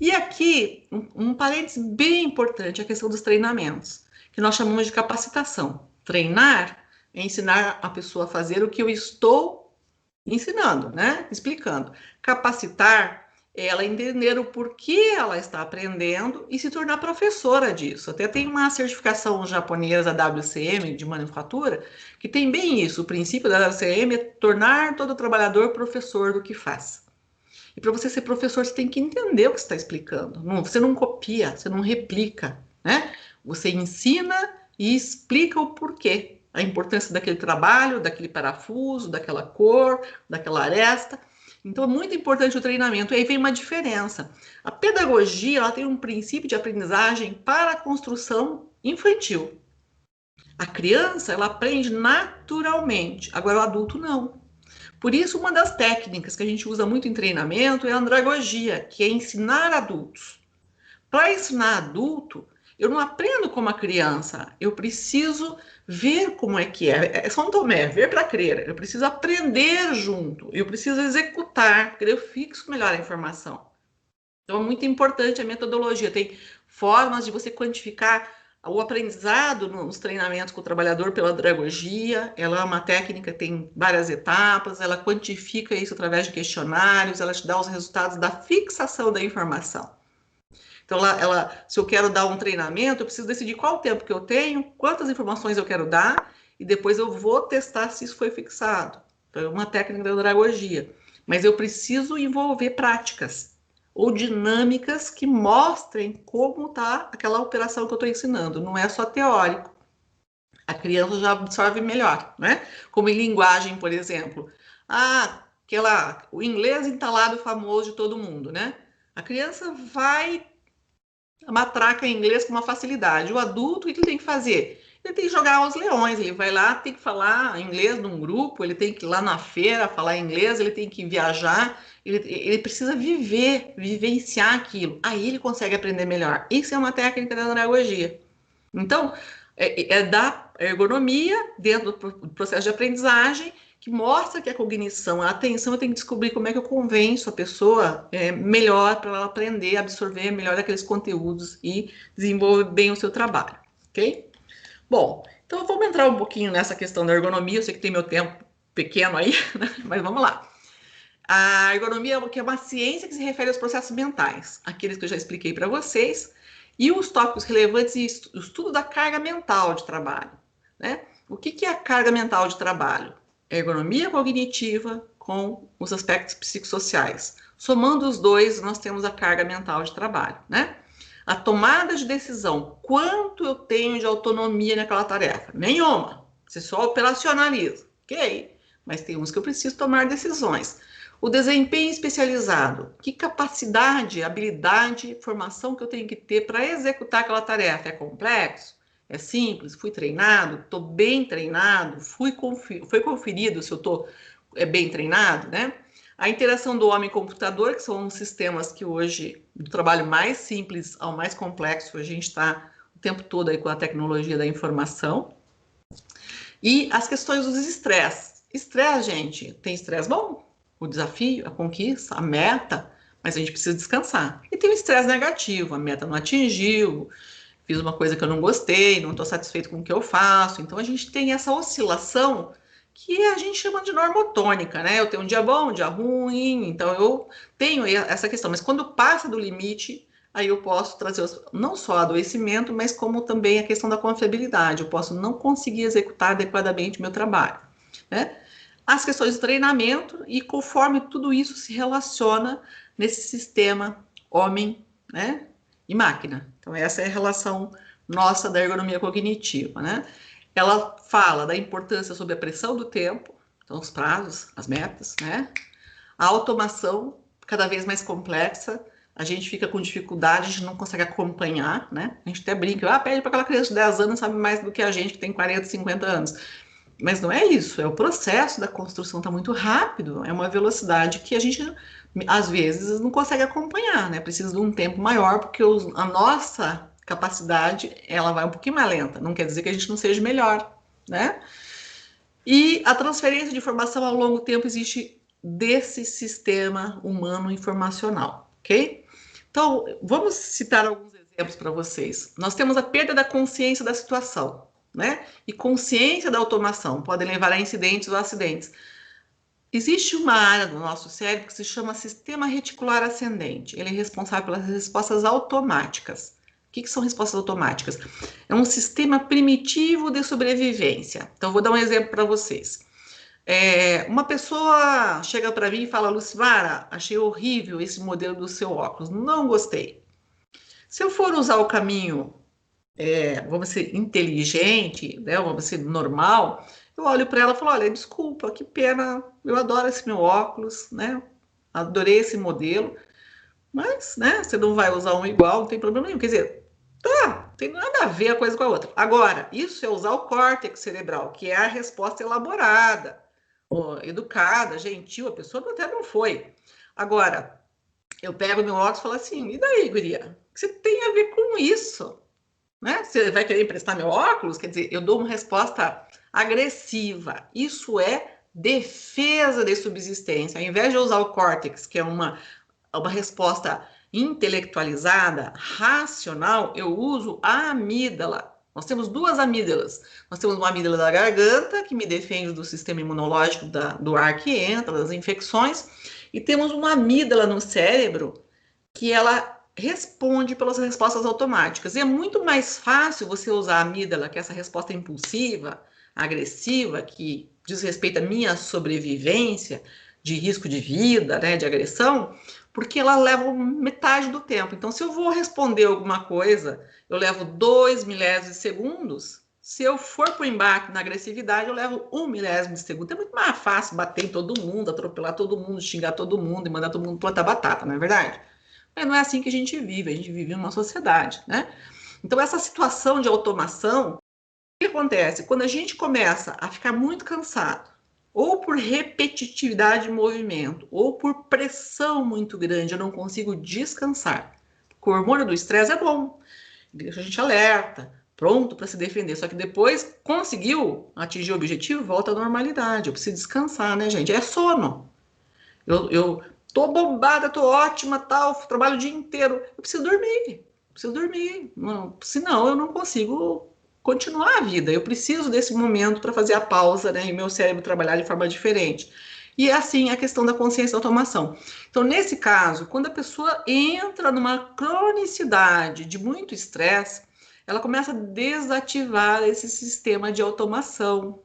E aqui, um parênteses bem importante, a questão dos treinamentos, que nós chamamos de capacitação. Treinar é ensinar a pessoa a fazer o que eu estou ensinando, né? Explicando. Capacitar é ela entender o porquê ela está aprendendo e se tornar professora disso. Até tem uma certificação japonesa da WCM de manufatura que tem bem isso. O princípio da WCM é tornar todo trabalhador professor do que faz. E para você ser professor, você tem que entender o que você está explicando. Você não copia, você não replica, né? Você ensina e explica o porquê. A importância daquele trabalho, daquele parafuso, daquela cor, daquela aresta. Então, é muito importante o treinamento. E aí vem uma diferença. A pedagogia, ela tem um princípio de aprendizagem para a construção infantil. A criança, ela aprende naturalmente. Agora, o adulto, não. Por isso, uma das técnicas que a gente usa muito em treinamento é a andragogia, que é ensinar adultos. Para ensinar adulto, eu não aprendo como a criança, eu preciso ver como é que é. É São Tomé, ver para crer. Eu preciso aprender junto, eu preciso executar, porque eu fixo melhor a informação. Então, é muito importante a metodologia. Tem formas de você quantificar o aprendizado nos treinamentos com o trabalhador pela andragogia. Ela é uma técnica, tem várias etapas, ela quantifica isso através de questionários, ela te dá os resultados da fixação da informação. Então, se eu quero dar um treinamento, eu preciso decidir qual o tempo que eu tenho, quantas informações eu quero dar, e depois eu vou testar se isso foi fixado. Então, é uma técnica da andragogia. Mas eu preciso envolver práticas ou dinâmicas que mostrem como está aquela operação que eu estou ensinando. Não é só teórico. A criança já absorve melhor, né? Como em linguagem, por exemplo. O inglês entalado famoso de todo mundo, né? A criança vai matraca em inglês com uma facilidade. O adulto, o que ele tem que fazer? Ele tem que jogar aos leões, ele vai lá, tem que falar inglês num grupo, ele tem que ir lá na feira falar inglês, ele tem que viajar, ele precisa vivenciar aquilo. Aí ele consegue aprender melhor. Isso é uma técnica da andragogia. Então, é da ergonomia dentro do processo de aprendizagem que mostra que a cognição, a atenção, eu tenho que descobrir como é que eu convenço a pessoa melhor para ela aprender, absorver melhor aqueles conteúdos e desenvolver bem o seu trabalho, ok? Bom, então vamos entrar um pouquinho nessa questão da ergonomia. Eu sei que tem meu tempo pequeno aí, né? Mas vamos lá. A ergonomia é uma ciência que se refere aos processos mentais, aqueles que eu já expliquei para vocês, e os tópicos relevantes e o estudo da carga mental de trabalho, né? O que é a carga mental de trabalho? Ergonomia cognitiva com os aspectos psicossociais. Somando os dois, nós temos a carga mental de trabalho, né? A tomada de decisão, quanto eu tenho de autonomia naquela tarefa? Nenhuma, você só operacionaliza, ok? Mas tem uns que eu preciso tomar decisões. O desempenho especializado, que capacidade, habilidade, formação que eu tenho que ter para executar aquela tarefa? É complexo? É simples? Fui treinado? Estou bem treinado? Foi conferido se eu estou bem treinado, né? A interação do homem e computador, que são sistemas que hoje, do trabalho mais simples ao mais complexo, a gente está o tempo todo aí com a tecnologia da informação. E as questões dos estresses. Estresse, gente, tem estresse bom? O desafio, a conquista, a meta, mas a gente precisa descansar. E tem o estresse negativo, a meta não atingiu, fiz uma coisa que eu não gostei, não estou satisfeito com o que eu faço. Então, a gente tem essa oscilação que a gente chama de normotônica, né? Eu tenho um dia bom, um dia ruim, então eu tenho essa questão. Mas quando passa do limite, aí eu posso trazer não só adoecimento, mas como também a questão da confiabilidade. Eu posso não conseguir executar adequadamente o meu trabalho, né? As questões do treinamento e conforme tudo isso se relaciona nesse sistema homem, né, e máquina. Então, essa é a relação nossa da ergonomia cognitiva, né? Ela fala da importância sobre a pressão do tempo, então os prazos, as metas, né? A automação cada vez mais complexa, a gente fica com dificuldade, a gente não consegue acompanhar, né? A gente até brinca, pede para aquela criança de 10 anos, sabe mais do que a gente que tem 40, 50 anos. Mas não é isso, é o processo da construção está muito rápido, é uma velocidade que a gente, às vezes, não consegue acompanhar, né? Precisa de um tempo maior, porque a nossa capacidade, ela vai um pouquinho mais lenta, não quer dizer que a gente não seja melhor, né? E a transferência de informação ao longo tempo existe desse sistema humano informacional, ok? Então, vamos citar alguns exemplos para vocês. Nós temos a perda da consciência da situação, né? E consciência da automação podem levar a incidentes ou acidentes. Existe uma área do nosso cérebro que se chama sistema reticular ascendente. Ele é responsável pelas respostas automáticas. O que são respostas automáticas? É um sistema primitivo de sobrevivência. Então, vou dar um exemplo para vocês. Uma pessoa chega para mim e fala: Lucimara, achei horrível esse modelo do seu óculos, não gostei. Se eu for usar o caminho, vamos dizer, inteligente, né, vamos dizer, normal, eu olho para ela e falo: olha, desculpa, que pena, eu adoro esse meu óculos, né, adorei esse modelo, mas, né, você não vai usar um igual, não tem problema nenhum. Quer dizer, tá, não tem nada a ver a coisa com a outra. Agora, isso é usar o córtex cerebral, que é a resposta elaborada, educada, gentil, a pessoa até não foi. Agora, eu pego meu óculos e falo assim: e daí, guria? O que você tem a ver com isso? Né? Você vai querer emprestar meu óculos? Quer dizer, eu dou uma resposta agressiva. Isso é defesa de subsistência. Ao invés de usar o córtex, que é uma resposta intelectualizada, racional, eu uso a amígdala. Nós temos duas amígdalas. Nós temos uma amígdala da garganta, que me defende do sistema imunológico, do ar que entra, das infecções, e temos uma amígdala no cérebro que ela responde pelas respostas automáticas. E é muito mais fácil você usar a amígdala, que é essa resposta impulsiva, agressiva, que diz respeito à minha sobrevivência, de risco de vida, né, de agressão, porque ela leva metade do tempo. Então, se eu vou responder alguma coisa, eu levo 2 milésimos de segundos. Se eu for para o embate na agressividade, eu levo 1 milésimo de segundo. É muito mais fácil bater em todo mundo, atropelar todo mundo, xingar todo mundo e mandar todo mundo plantar batata, não é verdade? Mas não é assim que a gente vive numa sociedade, né? Então, essa situação de automação, o que acontece? Quando a gente começa a ficar muito cansado, ou por repetitividade de movimento, ou por pressão muito grande, eu não consigo descansar. Porque o hormônio do estresse é bom, deixa a gente alerta, pronto para se defender. Só que depois conseguiu atingir o objetivo, volta à normalidade. Eu preciso descansar, né, gente? É sono. Eu tô bombada, tô ótima, tal, trabalho o dia inteiro. Eu preciso dormir. Não, senão eu não consigo continuar a vida. Eu preciso desse momento para fazer a pausa, né, e meu cérebro trabalhar de forma diferente. E é assim a questão da consciência da automação. Então, nesse caso, quando a pessoa entra numa cronicidade de muito estresse, ela começa a desativar esse sistema de automação.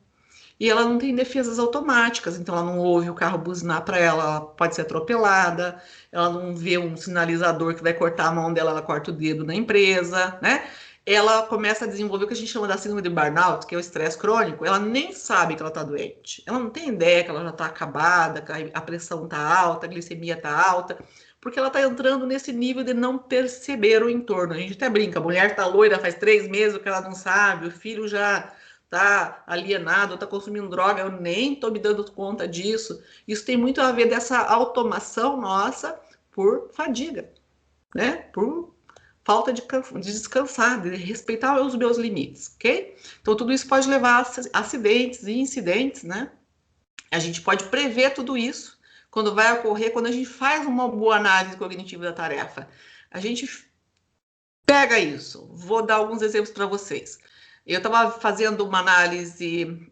E ela não tem defesas automáticas, então ela não ouve o carro buzinar para ela, ela pode ser atropelada, ela não vê um sinalizador que vai cortar a mão dela, ela corta o dedo na empresa, né? Ela começa a desenvolver o que a gente chama da síndrome de burnout, que é o estresse crônico. Ela nem sabe que ela está doente, ela não tem ideia que ela já está acabada, que a pressão está alta, a glicemia está alta, porque ela está entrando nesse nível de não perceber o entorno. A gente até brinca, a mulher está loira faz 3 meses que ela não sabe, o filho já tá alienado, tá consumindo droga, eu nem tô me dando conta disso. Isso tem muito a ver dessa automação nossa por fadiga, né? Por falta de descansar, de respeitar os meus limites, ok? Então, tudo isso pode levar a acidentes e incidentes, né? A gente pode prever tudo isso quando vai ocorrer, quando a gente faz uma boa análise cognitiva da tarefa. A gente pega isso. Vou dar alguns exemplos para vocês. Eu estava fazendo uma análise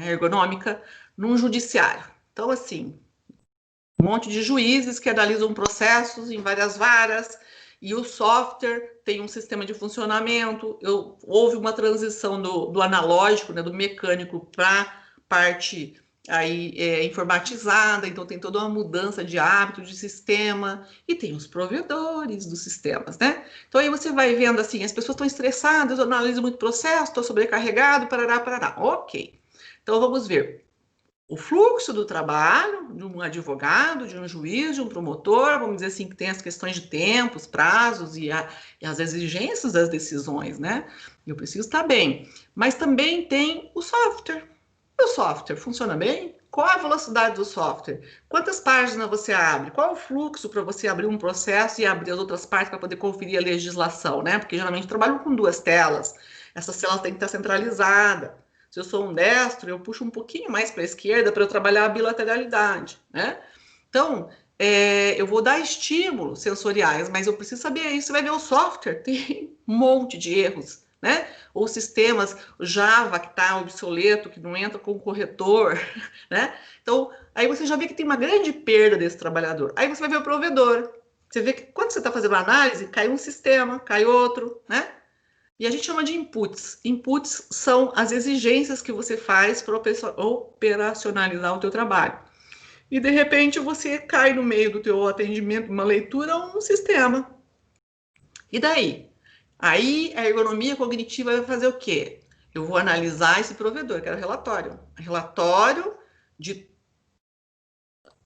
ergonômica num judiciário. Então, assim, um monte de juízes que analisam processos em várias varas, e o software tem um sistema de funcionamento. Houve uma transição do analógico, né, do mecânico, para parte aí informatizada, então tem toda uma mudança de hábito, de sistema, e tem os provedores dos sistemas, né? Então aí você vai vendo assim, as pessoas estão estressadas, eu analiso muito processo, estou sobrecarregado, parará. Ok. Então vamos ver o fluxo do trabalho de um advogado, de um juiz, de um promotor, vamos dizer assim, que tem as questões de tempos, prazos e as exigências das decisões, né? Eu preciso estar bem. Mas também tem o software. O software funciona bem? Qual a velocidade do software? Quantas páginas você abre? Qual o fluxo para você abrir um processo e abrir as outras partes para poder conferir a legislação, né? Porque geralmente trabalham com 2 telas. Essa tela tem que estar centralizada. Se eu sou um destro, eu puxo um pouquinho mais para a esquerda para eu trabalhar a bilateralidade, né? Então, eu vou dar estímulos sensoriais, mas eu preciso saber isso. Você vai ver o software, tem um monte de erros, né? Ou sistemas, o Java que está obsoleto, que não entra com o corretor, né? Então, aí você já vê que tem uma grande perda desse trabalhador. Aí você vai ver o provedor. Você vê que quando você está fazendo análise, cai um sistema, cai outro, né? E a gente chama de inputs. Inputs são as exigências que você faz para operacionalizar o teu trabalho. E, de repente, você cai no meio do teu atendimento, uma leitura, um sistema. E daí? Aí, a ergonomia cognitiva vai fazer o quê? Eu vou analisar esse provedor, que era relatório. Relatório de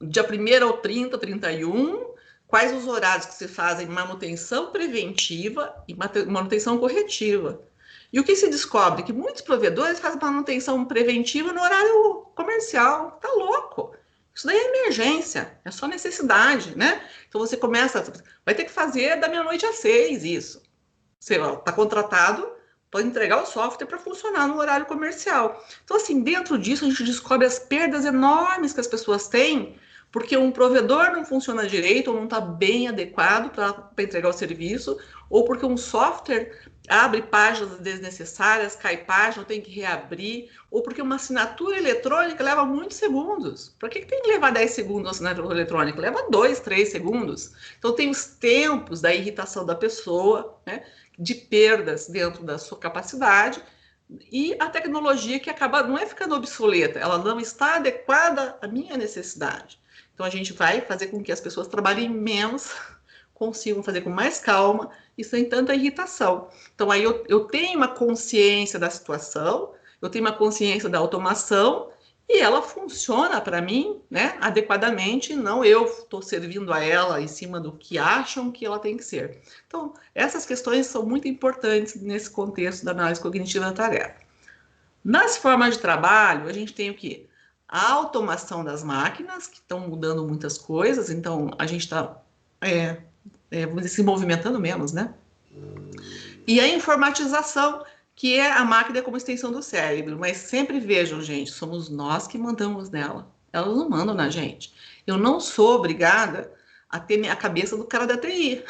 dia 1º ao 30, 31, quais os horários que se fazem manutenção preventiva e manutenção corretiva. E o que se descobre? Que muitos provedores fazem manutenção preventiva no horário comercial. Tá louco! Isso daí é emergência, é só necessidade, né? Então você começa, vai ter que fazer da meia-noite às 6 isso. Você está contratado, pode entregar o software para funcionar no horário comercial. Então, assim, dentro disso a gente descobre as perdas enormes que as pessoas têm, porque um provedor não funciona direito ou não está bem adequado para entregar o serviço, ou porque um software abre páginas desnecessárias, cai página, tem que reabrir, ou porque uma assinatura eletrônica leva muitos segundos. Para que tem que levar 10 segundos uma assinatura eletrônica? Leva 2, 3 segundos. Então, tem os tempos da irritação da pessoa, né, de perdas dentro da sua capacidade, e a tecnologia que acaba, não é ficando obsoleta, ela não está adequada à minha necessidade. Então, a gente vai fazer com que as pessoas trabalhem menos, consigam fazer com mais calma e sem tanta irritação. Então, aí eu tenho uma consciência da situação, eu tenho uma consciência da automação e ela funciona para mim, né, adequadamente, não eu estou servindo a ela em cima do que acham que ela tem que ser. Então, essas questões são muito importantes nesse contexto da análise cognitiva da tarefa. Nas formas de trabalho, a gente tem o quê? A automação das máquinas, que estão mudando muitas coisas, então a gente está vamos dizer, se movimentando menos, né? E a informatização, que é a máquina como extensão do cérebro. Mas sempre vejam, gente, somos nós que mandamos nela. Elas não mandam na gente. Eu não sou obrigada a ter a cabeça do cara da TI.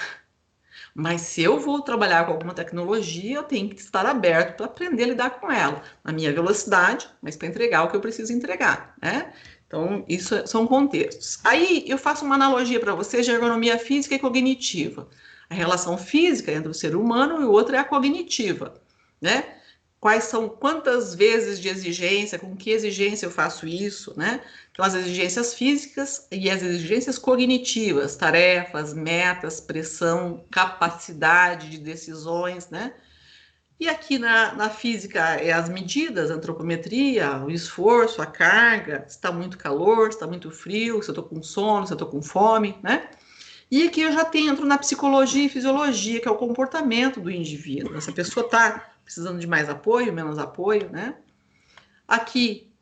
Mas se eu vou trabalhar com alguma tecnologia, eu tenho que estar aberto para aprender a lidar com ela, na minha velocidade, mas para entregar o que eu preciso entregar, né? Então, isso são contextos. Aí, eu faço uma analogia para vocês de ergonomia física e cognitiva. A relação física entre o ser humano e o outro é a cognitiva, né? Quantas vezes de exigência, com que exigência eu faço isso, né? Então, as exigências físicas e as exigências cognitivas, tarefas, metas, pressão, capacidade de decisões, né? E aqui na física é as medidas, a antropometria, o esforço, a carga, se está muito calor, se está muito frio, se eu estou com sono, se eu estou com fome, né? E aqui eu já entro na psicologia e fisiologia, que é o comportamento do indivíduo. Essa pessoa está precisando de mais apoio, menos apoio, né? Aqui,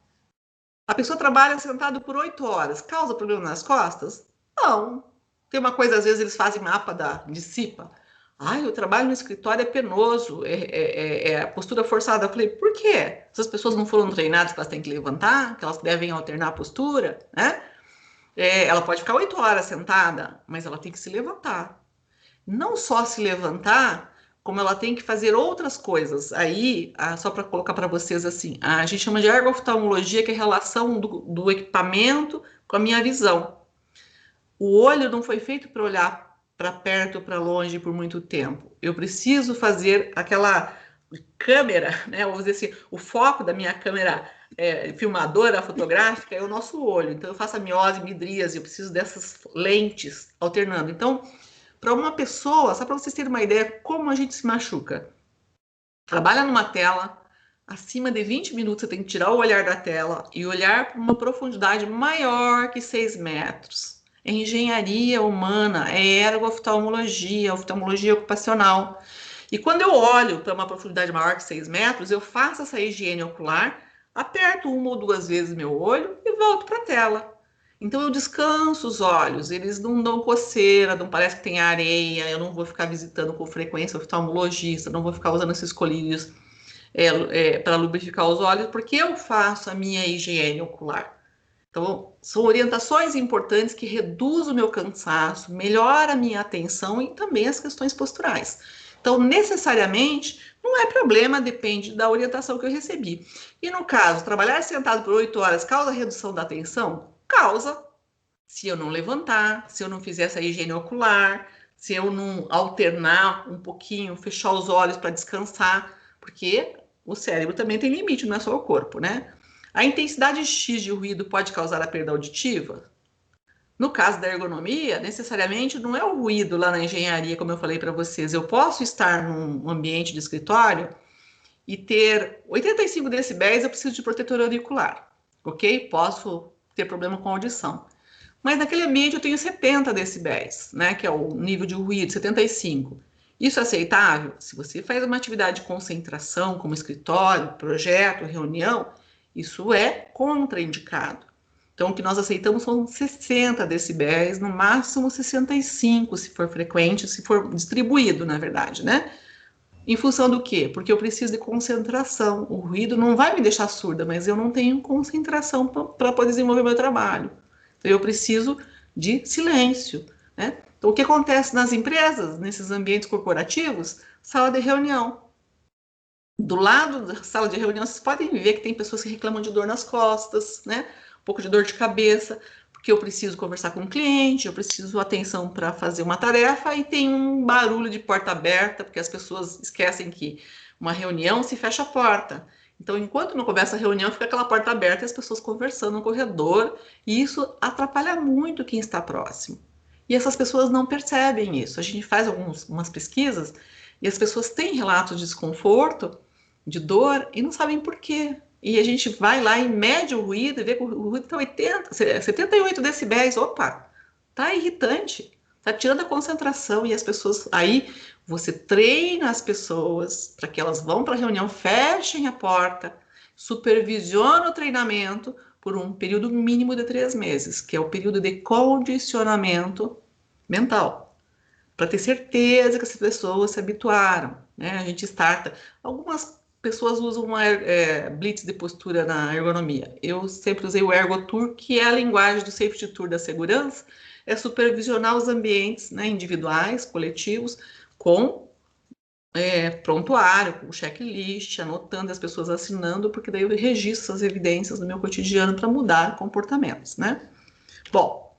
a pessoa trabalha sentado por 8 horas, causa problema nas costas? Não. Tem uma coisa, às vezes eles fazem mapa de CIPA. Ai, o trabalho no escritório é penoso, é a postura forçada. Eu falei, por quê? Essas pessoas não foram treinadas que elas têm que levantar, que elas devem alternar a postura, né? Ela pode ficar 8 horas sentada, mas ela tem que se levantar. Não só se levantar, como ela tem que fazer outras coisas. Aí, só para colocar para vocês assim, a gente chama de ergoftalmologia, que é a relação do equipamento com a minha visão. O olho não foi feito para olhar para perto, para longe por muito tempo. Eu preciso fazer aquela câmera, né? Vamos dizer assim, o foco da minha câmera filmadora fotográfica é o nosso olho. Então, eu faço a miose, midríase, eu preciso dessas lentes alternando. Então, para uma pessoa, só para vocês terem uma ideia como a gente se machuca. Trabalha numa tela, acima de 20 minutos você tem que tirar o olhar da tela e olhar para uma profundidade maior que 6 metros. É engenharia humana, é ergo-oftalmologia, oftalmologia ocupacional. E quando eu olho para uma profundidade maior que 6 metros, eu faço essa higiene ocular, aperto 1 ou 2 vezes meu olho e volto para a tela. Então, eu descanso os olhos, eles não dão coceira, não parece que tem areia, eu não vou ficar visitando com frequência o oftalmologista, não vou ficar usando esses colírios para lubrificar os olhos, porque eu faço a minha higiene ocular. Então, são orientações importantes que reduzem o meu cansaço, melhora a minha atenção e também as questões posturais. Então, necessariamente, não é problema, depende da orientação que eu recebi. E no caso, trabalhar sentado por 8 horas causa redução da atenção? Causa. Se eu não levantar, se eu não fizer essa higiene ocular, se eu não alternar um pouquinho, fechar os olhos para descansar, porque o cérebro também tem limite, não é só o corpo, né? A intensidade X de ruído pode causar a perda auditiva? No caso da ergonomia, necessariamente não é o ruído lá na engenharia, como eu falei para vocês. Eu posso estar num ambiente de escritório e ter 85 decibéis, eu preciso de protetor auricular, ok? Posso ter problema com audição. Mas naquele ambiente eu tenho 70 decibéis, né? Que é o nível de ruído, 75. Isso é aceitável? Se você faz uma atividade de concentração, como escritório, projeto, reunião, isso é contraindicado. Então, o que nós aceitamos são 60 decibéis, no máximo 65, se for frequente, se for distribuído, na verdade, né? Em função do quê? Porque eu preciso de concentração. O ruído não vai me deixar surda, mas eu não tenho concentração para poder desenvolver meu trabalho. Então, eu preciso de silêncio, né? Então, o que acontece nas empresas, nesses ambientes corporativos? Sala de reunião. Do lado da sala de reunião, vocês podem ver que tem pessoas que reclamam de dor nas costas, né? Um pouco de dor de cabeça, porque eu preciso conversar com o cliente, eu preciso atenção para fazer uma tarefa e tem um barulho de porta aberta, porque as pessoas esquecem que uma reunião se fecha a porta. Então, enquanto não começa a reunião, fica aquela porta aberta e as pessoas conversando no corredor, e isso atrapalha muito quem está próximo. E essas pessoas não percebem isso. A gente faz algumas pesquisas e as pessoas têm relatos de desconforto, de dor, e não sabem por quê. E a gente vai lá e mede o ruído e vê que o ruído está 78 decibéis. Opa, tá irritante, tá tirando a concentração. E as pessoas, aí você treina as pessoas para que elas vão para a reunião, fechem a porta, supervisiona o treinamento por um período mínimo de 3 meses, que é o período de condicionamento mental, para ter certeza que as pessoas se habituaram, né? A gente starta. Algumas pessoas usam uma blitz de postura na ergonomia. Eu sempre usei o ErgoTour, que é a linguagem do Safety Tour da segurança, é supervisionar os ambientes, né, individuais, coletivos, com prontuário, com checklist, anotando, as pessoas assinando, porque daí eu registro as evidências no meu cotidiano para mudar comportamentos, né? Bom,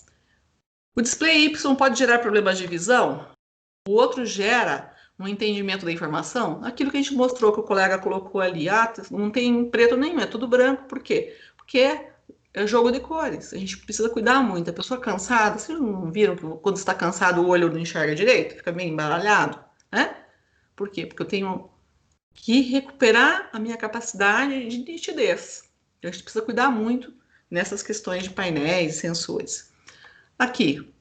o display Y pode gerar problemas de visão? O outro gera no entendimento da informação, aquilo que a gente mostrou que o colega colocou ali, não tem preto nenhum, é tudo branco, por quê? Porque é jogo de cores, a gente precisa cuidar muito, a pessoa cansada, vocês não viram que quando está cansado o olho não enxerga direito, fica meio embaralhado, né? Por quê? Porque eu tenho que recuperar a minha capacidade de nitidez, a gente precisa cuidar muito nessas questões de painéis, sensores. Aqui,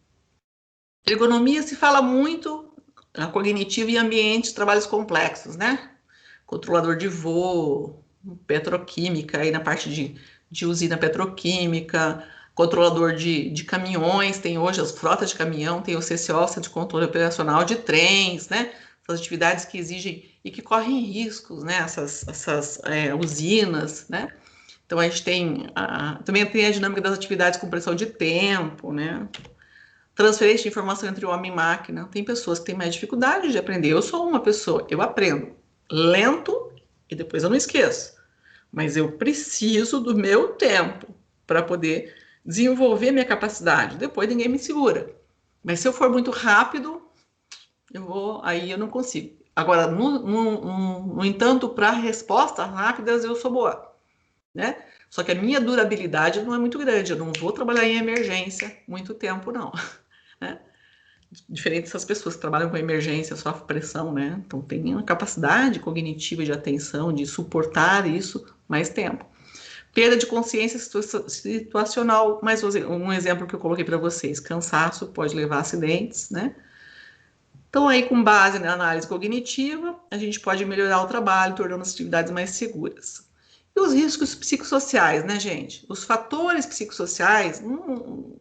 ergonomia se fala muito a cognitiva e ambientes, trabalhos complexos, né? Controlador de voo, petroquímica, aí na parte de usina petroquímica, controlador de caminhões, tem hoje as frotas de caminhão, tem o CCO, Centro de Controle Operacional de Trens, né? Essas atividades que exigem e que correm riscos, né? Essas usinas, né? Então, a gente tem, também tem a dinâmica das atividades com pressão de tempo, né? Transferência de informação entre homem e máquina. Tem pessoas que têm mais dificuldade de aprender. Eu sou uma pessoa, eu aprendo lento e depois eu não esqueço. Mas eu preciso do meu tempo para poder desenvolver minha capacidade. Depois ninguém me segura. Mas se eu for muito rápido, aí eu não consigo. Agora, no entanto, para respostas rápidas, eu sou boa, né? Só que a minha durabilidade não é muito grande. Eu não vou trabalhar em emergência muito tempo, não. Né? Diferente dessas pessoas que trabalham com emergência, sofrem pressão, né? Então tem uma capacidade cognitiva de atenção, de suportar isso mais tempo. Perda de consciência situacional, mais um exemplo que eu coloquei para vocês, cansaço pode levar a acidentes, né? Então aí com base na análise cognitiva, a gente pode melhorar o trabalho, tornando as atividades mais seguras. E os riscos psicossociais, né, gente? Os fatores psicossociais,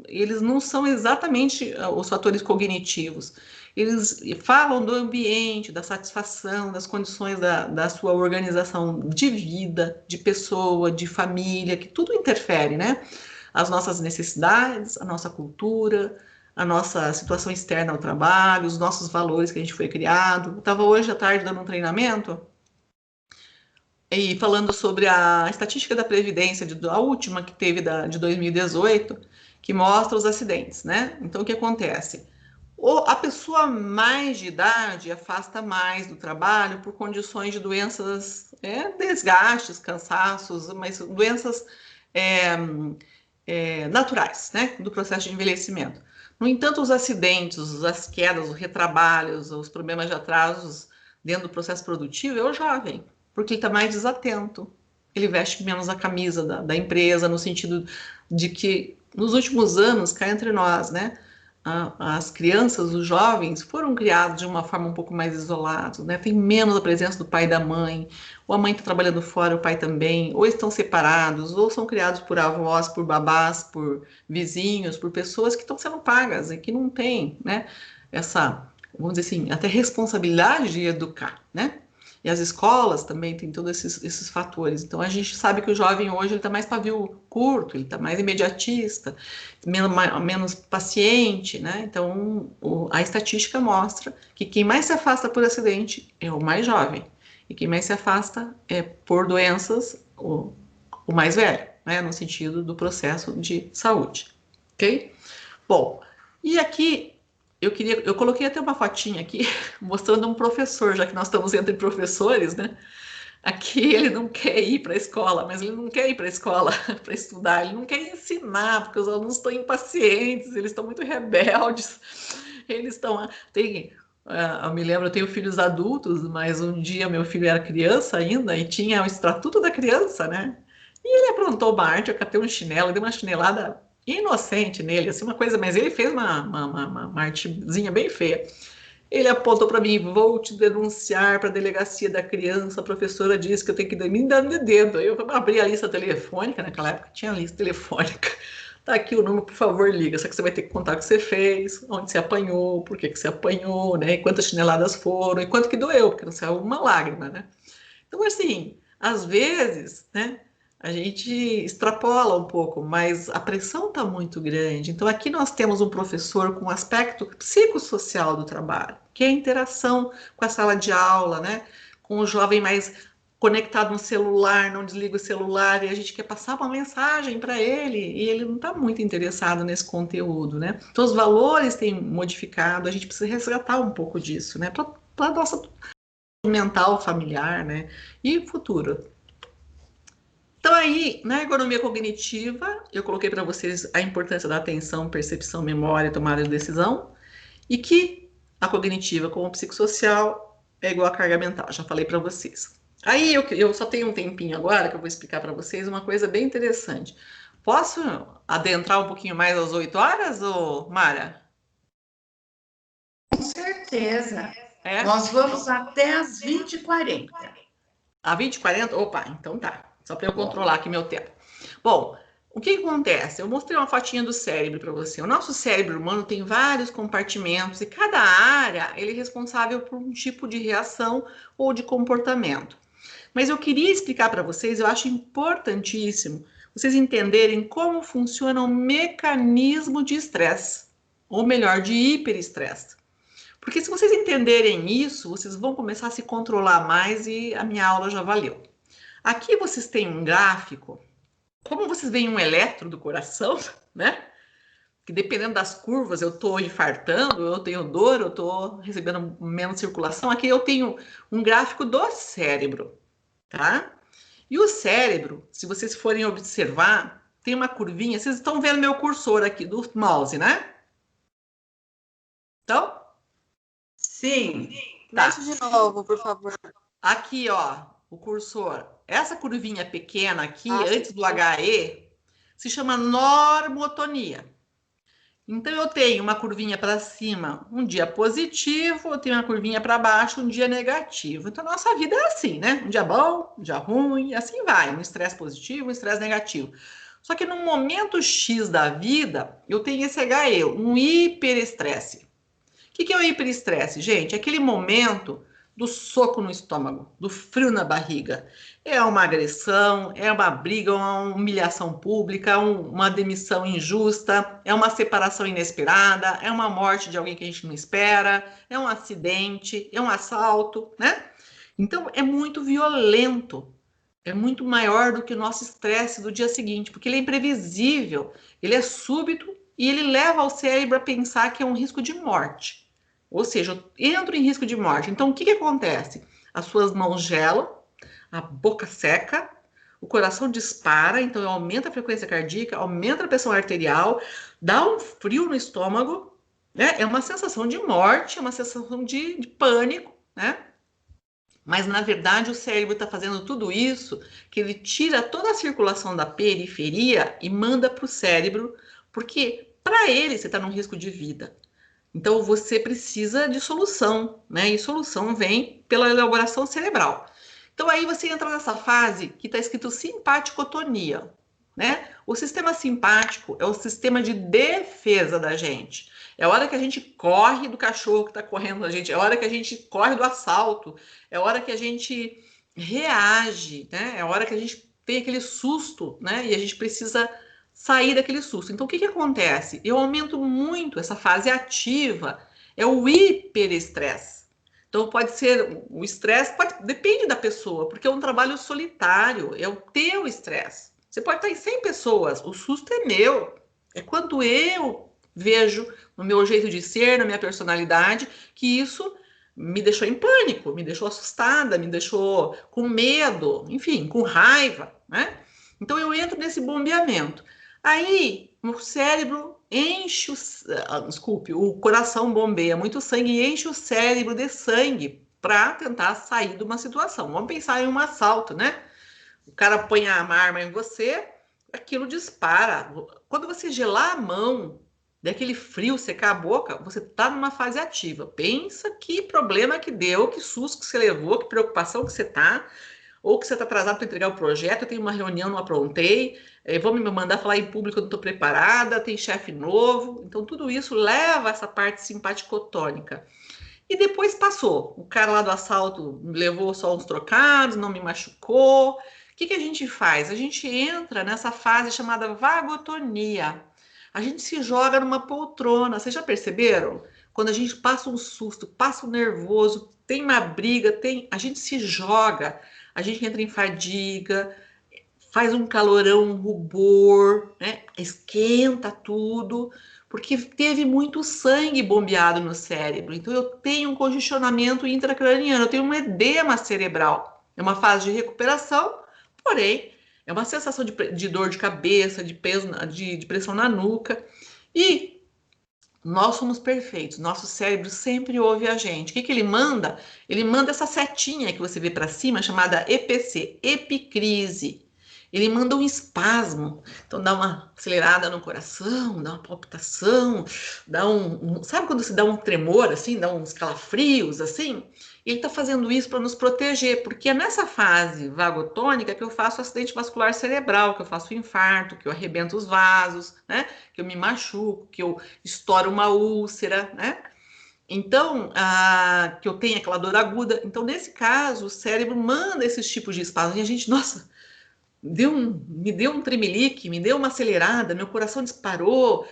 eles não são exatamente os fatores cognitivos. Eles falam do ambiente, da satisfação, das condições da sua organização de vida, de pessoa, de família, que tudo interfere, né? as nossas necessidades, a nossa cultura, a nossa situação externa ao trabalho, os nossos valores que a gente foi criado. Eu estava hoje à tarde dando um treinamento e falando sobre a estatística da Previdência, a última que teve de 2018, que mostra os acidentes, né? Então, o que acontece? A pessoa mais de idade afasta mais do trabalho por condições de doenças, desgastes, cansaços, mas doenças naturais, né, do processo de envelhecimento. No entanto, os acidentes, as quedas, os retrabalhos, os problemas de atrasos dentro do processo produtivo é o jovem, porque ele está mais desatento, ele veste menos a camisa da empresa, no sentido de que nos últimos anos, cá entre nós, né, as crianças, os jovens foram criados de uma forma um pouco mais isolada, né? Tem menos a presença do pai e da mãe, ou a mãe está trabalhando fora, o pai também, ou estão separados, ou são criados por avós, por babás, por vizinhos, por pessoas que estão sendo pagas e que não têm, né, essa, vamos dizer assim, até responsabilidade de educar, né? E as escolas também têm todos esses fatores. Então, a gente sabe que o jovem hoje está mais pavio curto, ele está mais imediatista, menos paciente, né? Então, a estatística mostra que quem mais se afasta por acidente é o mais jovem. E quem mais se afasta por doenças, o mais velho, né? No sentido do processo de saúde. Ok? Bom, e aqui eu coloquei até uma fotinha aqui, mostrando um professor, já que nós estamos entre professores, né? Aqui ele não quer ir para a escola, mas ele não quer ir para a escola para estudar, ele não quer ensinar, porque os alunos estão impacientes, eles estão muito rebeldes, eles estão... eu me lembro, eu tenho filhos adultos, mas um dia meu filho era criança ainda e tinha o Estatuto da Criança, né? E ele aprontou uma arte, eu catei um chinelo, dei uma chinelada inocente nele, assim, uma coisa, mas ele fez uma artezinha bem feia. Ele apontou para mim: vou te denunciar para a delegacia da criança, a professora disse que eu tenho que me dar de dedo. Aí eu abri a lista telefônica, naquela época tinha lista telefônica. Tá aqui o número, por favor, liga. Só que você vai ter que contar o que você fez, onde você apanhou, por que você apanhou, né? E quantas chineladas foram, e quanto que doeu, porque não saiu uma lágrima, né? Então, assim, às vezes, né, a gente extrapola um pouco, mas a pressão está muito grande. Então, aqui nós temos um professor com um aspecto psicossocial do trabalho, que é a interação com a sala de aula, né? Com o jovem mais conectado no celular, não desliga o celular, e a gente quer passar uma mensagem para ele, e ele não está muito interessado nesse conteúdo, né? Então, os valores têm modificado, a gente precisa resgatar um pouco disso, né? Para a nossa mental familiar, né? E futuro. Então, aí, na ergonomia cognitiva, eu coloquei para vocês a importância da atenção, percepção, memória, tomada de decisão, e que a cognitiva, como psicossocial, é igual a carga mental, já falei para vocês. Aí, eu só tenho um tempinho agora, que eu vou explicar para vocês uma coisa bem interessante. Posso adentrar um pouquinho mais às 8 horas, ô Mara? Com certeza. Nós vamos até às 20h40. A 20h40? Opa, então tá. Só para eu controlar aqui meu tempo. Bom, o que acontece? Eu mostrei uma fotinha do cérebro para você. O nosso cérebro humano tem vários compartimentos e cada área ele é responsável por um tipo de reação ou de comportamento. Mas eu queria explicar para vocês, eu acho importantíssimo vocês entenderem como funciona o mecanismo de estresse, ou melhor, de hiperestresse. Porque se vocês entenderem isso, vocês vão começar a se controlar mais e a minha aula já valeu. Aqui vocês têm um gráfico, como vocês veem um eletro do coração, né? Que dependendo das curvas eu estou infartando, eu tenho dor, eu estou recebendo menos circulação. Aqui eu tenho um gráfico do cérebro, tá? E o cérebro, se vocês forem observar, tem uma curvinha. Vocês estão vendo meu cursor aqui do mouse, né? Então? Sim. Tá. Mexe de novo, por favor. Aqui, ó, o cursor. Essa curvinha pequena aqui, antes do HE, se chama normotonia. Então, eu tenho uma curvinha para cima um dia positivo, eu tenho uma curvinha para baixo um dia negativo. Então, a nossa vida é assim, né? Um dia bom, um dia ruim, assim vai. Um estresse positivo, um estresse negativo. Só que no momento X da vida, eu tenho esse HE, um hiperestresse. O que é o hiperestresse, gente? É aquele momento do soco no estômago, do frio na barriga. É uma agressão, é uma briga, uma humilhação pública, uma demissão injusta, é uma separação inesperada, é uma morte de alguém que a gente não espera, é um acidente, é um assalto, né? Então, é muito violento, é muito maior do que o nosso estresse do dia seguinte, porque ele é imprevisível, ele é súbito e ele leva o cérebro a pensar que é um risco de morte. Ou seja, eu entro em risco de morte. Então, o que acontece? As suas mãos gelam, a boca seca, o coração dispara, então aumenta a frequência cardíaca, aumenta a pressão arterial, dá um frio no estômago, né? É uma sensação de morte, é uma sensação de pânico, né? Mas, na verdade, o cérebro está fazendo tudo isso, que ele tira toda a circulação da periferia e manda para o cérebro, porque, para ele, você está num risco de vida. Então, você precisa de solução, né? E solução vem pela elaboração cerebral. Então, aí você entra nessa fase que está escrito simpaticotonia, né? O sistema simpático é o sistema de defesa da gente. É a hora que a gente corre do cachorro que está correndo da gente, é a hora que a gente corre do assalto, é a hora que a gente reage, né? É a hora que a gente tem aquele susto, né? E a gente precisa sair daquele susto. Então, o que acontece? Eu aumento muito essa fase ativa, é o hiperestresse. Então, pode ser o estresse, depende da pessoa, porque é um trabalho solitário, é o teu estresse. Você pode estar em 100 pessoas, o susto é meu, é quando eu vejo no meu jeito de ser, na minha personalidade, que isso me deixou em pânico, me deixou assustada, me deixou com medo, enfim, com raiva, né? Então, eu entro nesse bombeamento. Aí, o cérebro enche o coração bombeia muito sangue e enche o cérebro de sangue para tentar sair de uma situação. Vamos pensar em um assalto, né? O cara põe a arma em você, aquilo dispara. Quando você gelar a mão, daquele frio secar a boca, você está numa fase ativa. Pensa que problema que deu, que susto que você levou, que preocupação que você está, ou que você está atrasado para entregar o projeto, eu tenho uma reunião, não aprontei, vão me mandar falar em público, eu não estou preparada, tem chefe novo. Então, tudo isso leva a essa parte simpaticotônica. E depois passou. O cara lá do assalto levou só uns trocados, não me machucou. O que a gente faz? A gente entra nessa fase chamada vagotonia. A gente se joga numa poltrona. Vocês já perceberam? Quando a gente passa um susto, passa um nervoso, tem uma briga, a gente se joga, a gente entra em fadiga, faz um calorão, um rubor, né? Esquenta tudo, porque teve muito sangue bombeado no cérebro. Então, eu tenho um congestionamento intracraniano, eu tenho um edema cerebral. É uma fase de recuperação, porém, é uma sensação de dor de cabeça, de peso, de pressão na nuca. E nós somos perfeitos, nosso cérebro sempre ouve a gente. O que ele manda? Ele manda essa setinha que você vê para cima, chamada EPC, epicrise. Ele manda um espasmo, então dá uma acelerada no coração, dá uma palpitação, dá sabe quando se dá um tremor, assim, dá uns calafrios, assim? Ele está fazendo isso para nos proteger, porque é nessa fase vagotônica que eu faço acidente vascular cerebral, que eu faço infarto, que eu arrebento os vasos, né? Que eu me machuco, que eu estouro uma úlcera, né? Então, que eu tenho aquela dor aguda. Então, nesse caso, o cérebro manda esses tipos de espasmos e a gente, nossa, me deu um tremelique, me deu uma acelerada, meu coração disparou.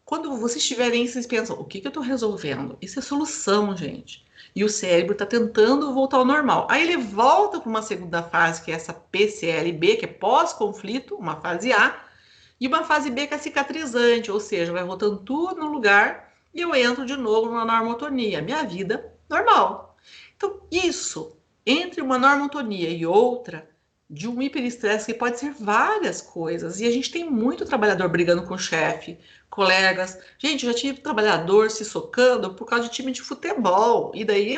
Quando vocês estiverem, vocês pensam, o que eu estou resolvendo? Isso é solução, gente. E o cérebro está tentando voltar ao normal. Aí ele volta para uma segunda fase, que é essa PCLB, que é pós-conflito, uma fase A, e uma fase B, que é cicatrizante, ou seja, vai voltando tudo no lugar e eu entro de novo na normotonia, minha vida normal. Então, isso, entre uma normotonia e outra, de um hiperestresse que pode ser várias coisas. E a gente tem muito trabalhador brigando com o chefe, colegas. Gente, eu já tive trabalhador se socando por causa de time de futebol. E daí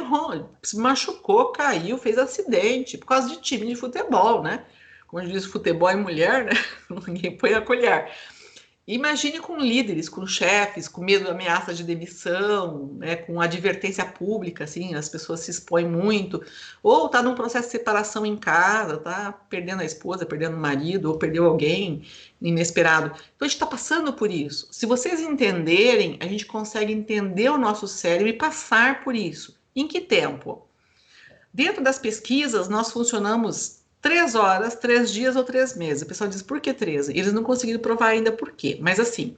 se machucou, caiu, fez acidente por causa de time de futebol, né? Como diz, futebol é mulher, né? Ninguém põe a colher. Imagine com líderes, com chefes, com medo de ameaça de demissão, né, com advertência pública, assim, as pessoas se expõem muito, ou está num processo de separação em casa, tá perdendo a esposa, perdendo o marido, ou perdeu alguém inesperado. Então, a gente está passando por isso. Se vocês entenderem, a gente consegue entender o nosso cérebro e passar por isso. Em que tempo? Dentro das pesquisas, nós funcionamos 3 horas, 3 dias ou 3 meses. O pessoal diz, por que 13? Eles não conseguiram provar ainda por quê. Mas assim,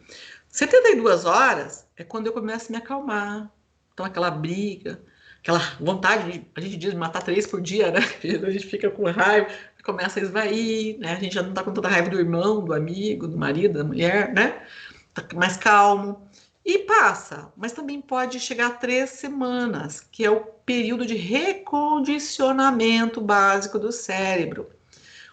72 horas é quando eu começo a me acalmar. Então, aquela briga, aquela vontade, a gente diz, de matar 3 por dia, né? A gente fica com raiva, começa a esvair, né? A gente já não tá com tanta raiva do irmão, do amigo, do marido, da mulher, né? Tá mais calmo. E passa, mas também pode chegar a 3 semanas, que é o período de recondicionamento básico do cérebro.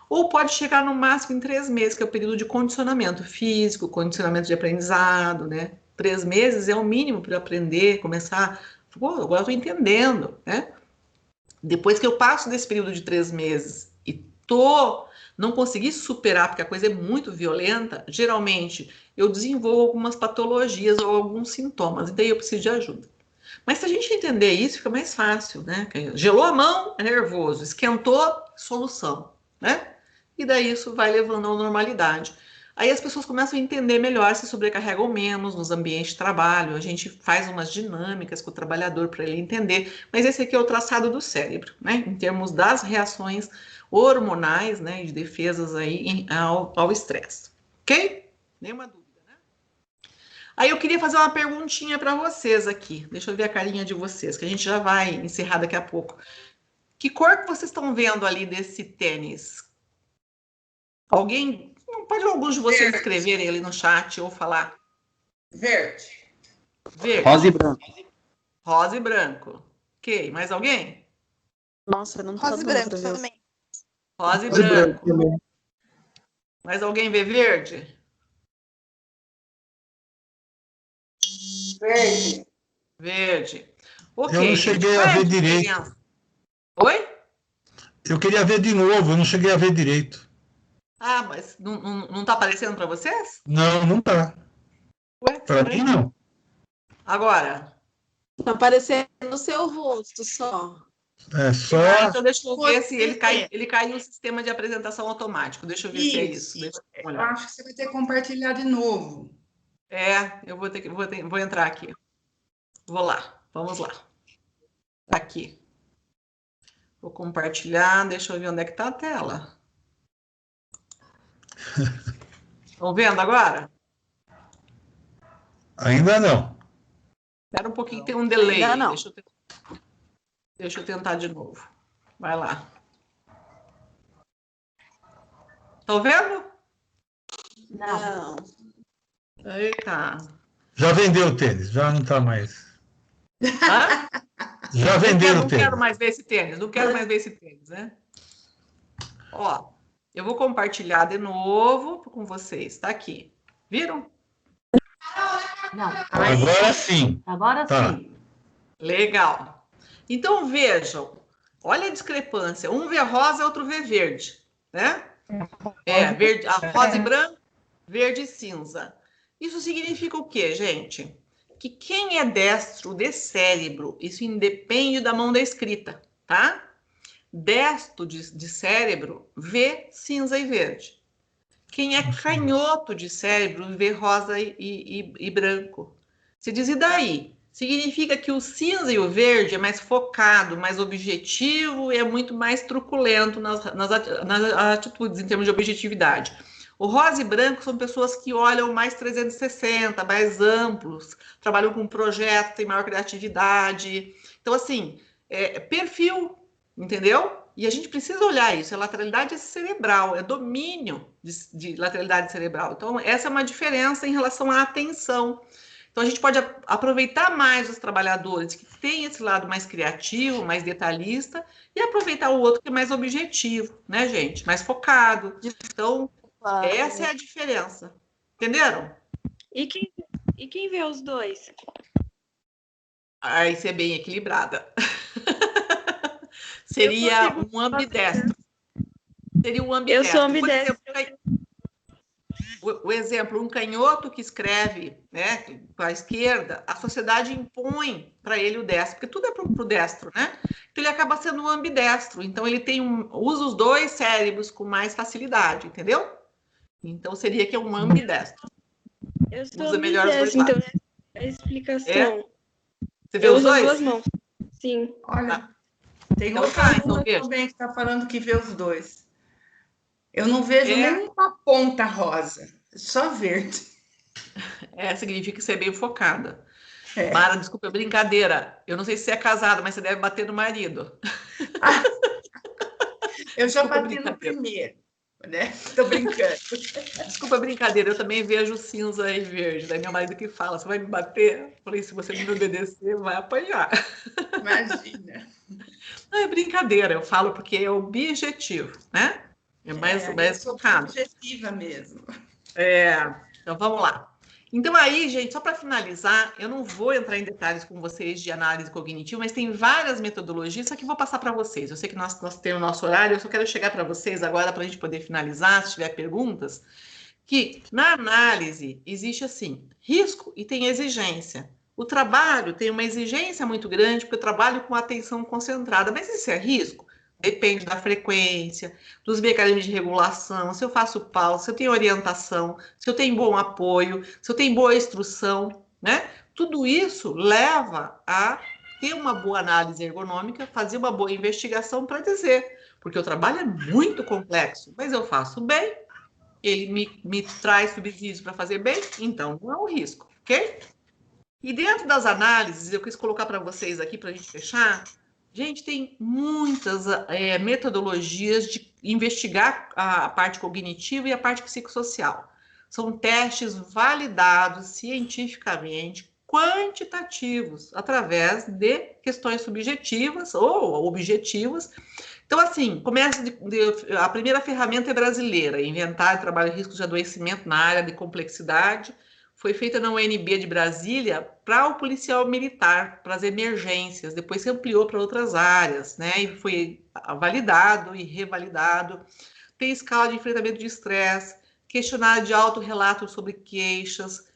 Ou pode chegar no máximo em 3 meses, que é o período de condicionamento físico, condicionamento de aprendizado, né? 3 meses é o mínimo para agora eu estou entendendo, né? Depois que eu passo desse período de 3 meses e não consegui superar, porque a coisa é muito violenta, geralmente eu desenvolvo algumas patologias ou alguns sintomas, e daí eu preciso de ajuda. Mas se a gente entender isso, fica mais fácil, né? Gelou a mão, é nervoso, esquentou, solução, né? E daí isso vai levando à normalidade. Aí as pessoas começam a entender melhor, se sobrecarregam menos nos ambientes de trabalho, a gente faz umas dinâmicas com o trabalhador para ele entender, mas esse aqui é o traçado do cérebro, né? Em termos das reações hormonais, né, de defesas aí ao estresse, ok? Nenhuma dúvida, né? Aí eu queria fazer uma perguntinha para vocês aqui, deixa eu ver a carinha de vocês, que a gente já vai encerrar daqui a pouco. Que cor que vocês estão vendo ali desse tênis? Alguém, pode alguns de vocês escreverem ali no chat ou falar? Verde. Verde. Rosa e branco. Rosa e branco. Ok, mais alguém? Nossa, não Rosa e branco também. Rosa e branco. Mais alguém vê verde? Verde. Verde. Ok. Eu não cheguei a ver direito. Oi? Eu queria ver de novo, eu não cheguei a ver direito. Ah, mas não tá aparecendo para vocês? Não, não tá. Ué, Para mim, não. Agora? Tá aparecendo o seu rosto só. É só. Então deixa eu ver se ele cai no sistema de apresentação automático. Deixa eu ver se é isso. Deixa eu Eu olhar. acho que você vai ter que compartilhar de novo. Eu vou entrar aqui. Vou lá, vamos lá. Aqui. Vou compartilhar, deixa eu ver onde é que tá a tela. Estão vendo agora? Ainda não. Espera um pouquinho, tem um delay. Ainda não. Deixa eu tentar de novo. Vai lá. Estão vendo? Não. Eita. Já vendeu o tênis, já não está mais. Hã? Já vendeu o Não tênis. quero mais ver esse tênis, não quero mais ver esse tênis, né? Ó, eu vou compartilhar de novo com vocês, tá aqui. Viram? Não. Agora sim. Agora Tá. sim. Legal. Então vejam, olha a discrepância. Um vê rosa, outro vê verde, né? Verde, rosa e branco, verde e cinza. Isso significa o quê, gente? Que quem é destro de cérebro, isso independe da mão da escrita, tá? Destro de cérebro vê cinza e verde. Quem é canhoto de cérebro vê rosa e branco. Se diz, e daí? Significa que o cinza e o verde é mais focado, mais objetivo e é muito mais truculento nas atitudes, em termos de objetividade. O rosa e branco são pessoas que olham mais 360, mais amplos, trabalham com projetos, têm maior criatividade. Então, assim, perfil, entendeu? E a gente precisa olhar isso, é lateralidade cerebral, é domínio de lateralidade cerebral. Então, essa é uma diferença em relação à atenção. Então, a gente pode aproveitar mais os trabalhadores que têm esse lado mais criativo, mais detalhista, e aproveitar o outro que é mais objetivo, né, gente? Mais focado. Então, essa é a diferença. Entenderam? E quem vê os dois? Aí você é bem equilibrada. Seria um ambidestro. Seria um ambidestro. Eu sou ambidestro. O exemplo, um canhoto que escreve, né, com a esquerda, a sociedade impõe para ele o destro, porque tudo é para o destro, né? Então ele acaba sendo um ambidestro. Então ele usa os dois cérebros com mais facilidade, entendeu? Então seria que é um ambidestro. Eu sou Usa melhor os dois ambidestro, então lados. é a explicação. Você vê Eu os uso as dois? duas mãos. Sim. Olha, Tem Então outra tá, então aluna veja. também que está falando que vê os dois. Eu não vejo É. nenhuma ponta rosa, só verde. Significa ser bem focada. É. Mara, desculpa, é brincadeira. Eu não sei se você é casada, mas você deve bater no marido. Eu já Desculpa, bati no brincadeira. primeiro, né? Tô brincando. Desculpa a brincadeira, eu também vejo cinza e verde. Daí meu marido que fala, você vai me bater? Eu falei, se você não me obedecer, vai apanhar. Imagina. Não é brincadeira, eu falo porque é objetivo, né? É mais Eu sou focado. objetiva mesmo. Então vamos lá. Então aí, gente, só para finalizar, eu não vou entrar em detalhes com vocês de análise cognitiva, mas tem várias metodologias, só que eu vou passar para vocês. Eu sei que nós temos o nosso horário, eu só quero chegar para vocês agora para a gente poder finalizar, se tiver perguntas, que na análise existe assim, risco e tem exigência. O trabalho tem uma exigência muito grande, porque eu trabalho com atenção concentrada, mas isso é risco? Depende da frequência, dos mecanismos de regulação, se eu faço pausa, se eu tenho orientação, se eu tenho bom apoio, se eu tenho boa instrução, né? Tudo isso leva a ter uma boa análise ergonômica, fazer uma boa investigação para dizer, porque o trabalho é muito complexo, mas eu faço bem, ele me traz subsídios para fazer bem, então não é um risco, ok? E dentro das análises, eu quis colocar para vocês aqui, para a gente fechar, gente, tem muitas metodologias de investigar a parte cognitiva e a parte psicossocial. São testes validados cientificamente, quantitativos, através de questões subjetivas ou objetivas. Então, assim, a primeira ferramenta é brasileira, Inventário, Trabalho e Riscos de Adoecimento na área de complexidade, foi feita na UNB de Brasília para o policial militar, para as emergências, depois se ampliou para outras áreas, né? E foi validado e revalidado. Tem escala de enfrentamento de estresse, questionário de autorrelato sobre queixas,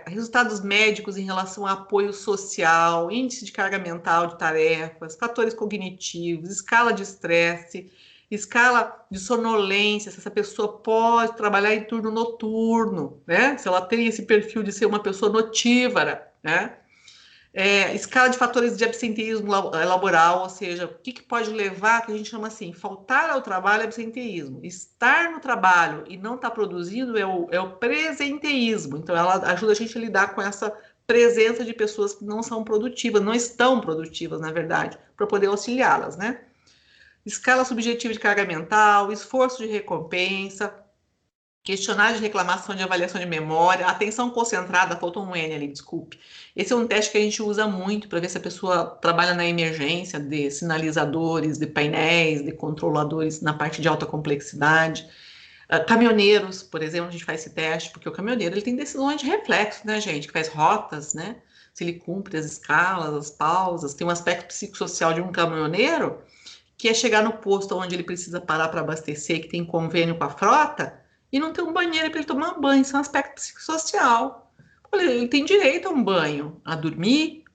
resultados médicos em relação a apoio social, índice de carga mental de tarefas, fatores cognitivos, escala de estresse, escala de sonolência, se essa pessoa pode trabalhar em turno noturno, né? Se ela tem esse perfil de ser uma pessoa notívara, né? Escala de fatores de absenteísmo laboral, ou seja, o que pode levar, que a gente chama assim, faltar ao trabalho é absenteísmo. Estar no trabalho e não estar produzindo é o presenteísmo. Então, ela ajuda a gente a lidar com essa presença de pessoas que não são produtivas, não estão produtivas, na verdade, para poder auxiliá-las, né? Escala subjetiva de carga mental, esforço de recompensa, questionário de reclamação de avaliação de memória, atenção concentrada, faltou um N ali, desculpe. Esse é um teste que a gente usa muito para ver se a pessoa trabalha na emergência de sinalizadores, de painéis, de controladores na parte de alta complexidade. Caminhoneiros, por exemplo, a gente faz esse teste, porque o caminhoneiro ele tem decisões de reflexo, né, gente? Que faz rotas, né? Se ele cumpre as escalas, as pausas, tem um aspecto psicossocial de um caminhoneiro, que é chegar no posto onde ele precisa parar para abastecer, que tem convênio com a frota, e não tem um banheiro para ele tomar banho. Isso é um aspecto psicossocial. Ele tem direito a um banho, a dormir.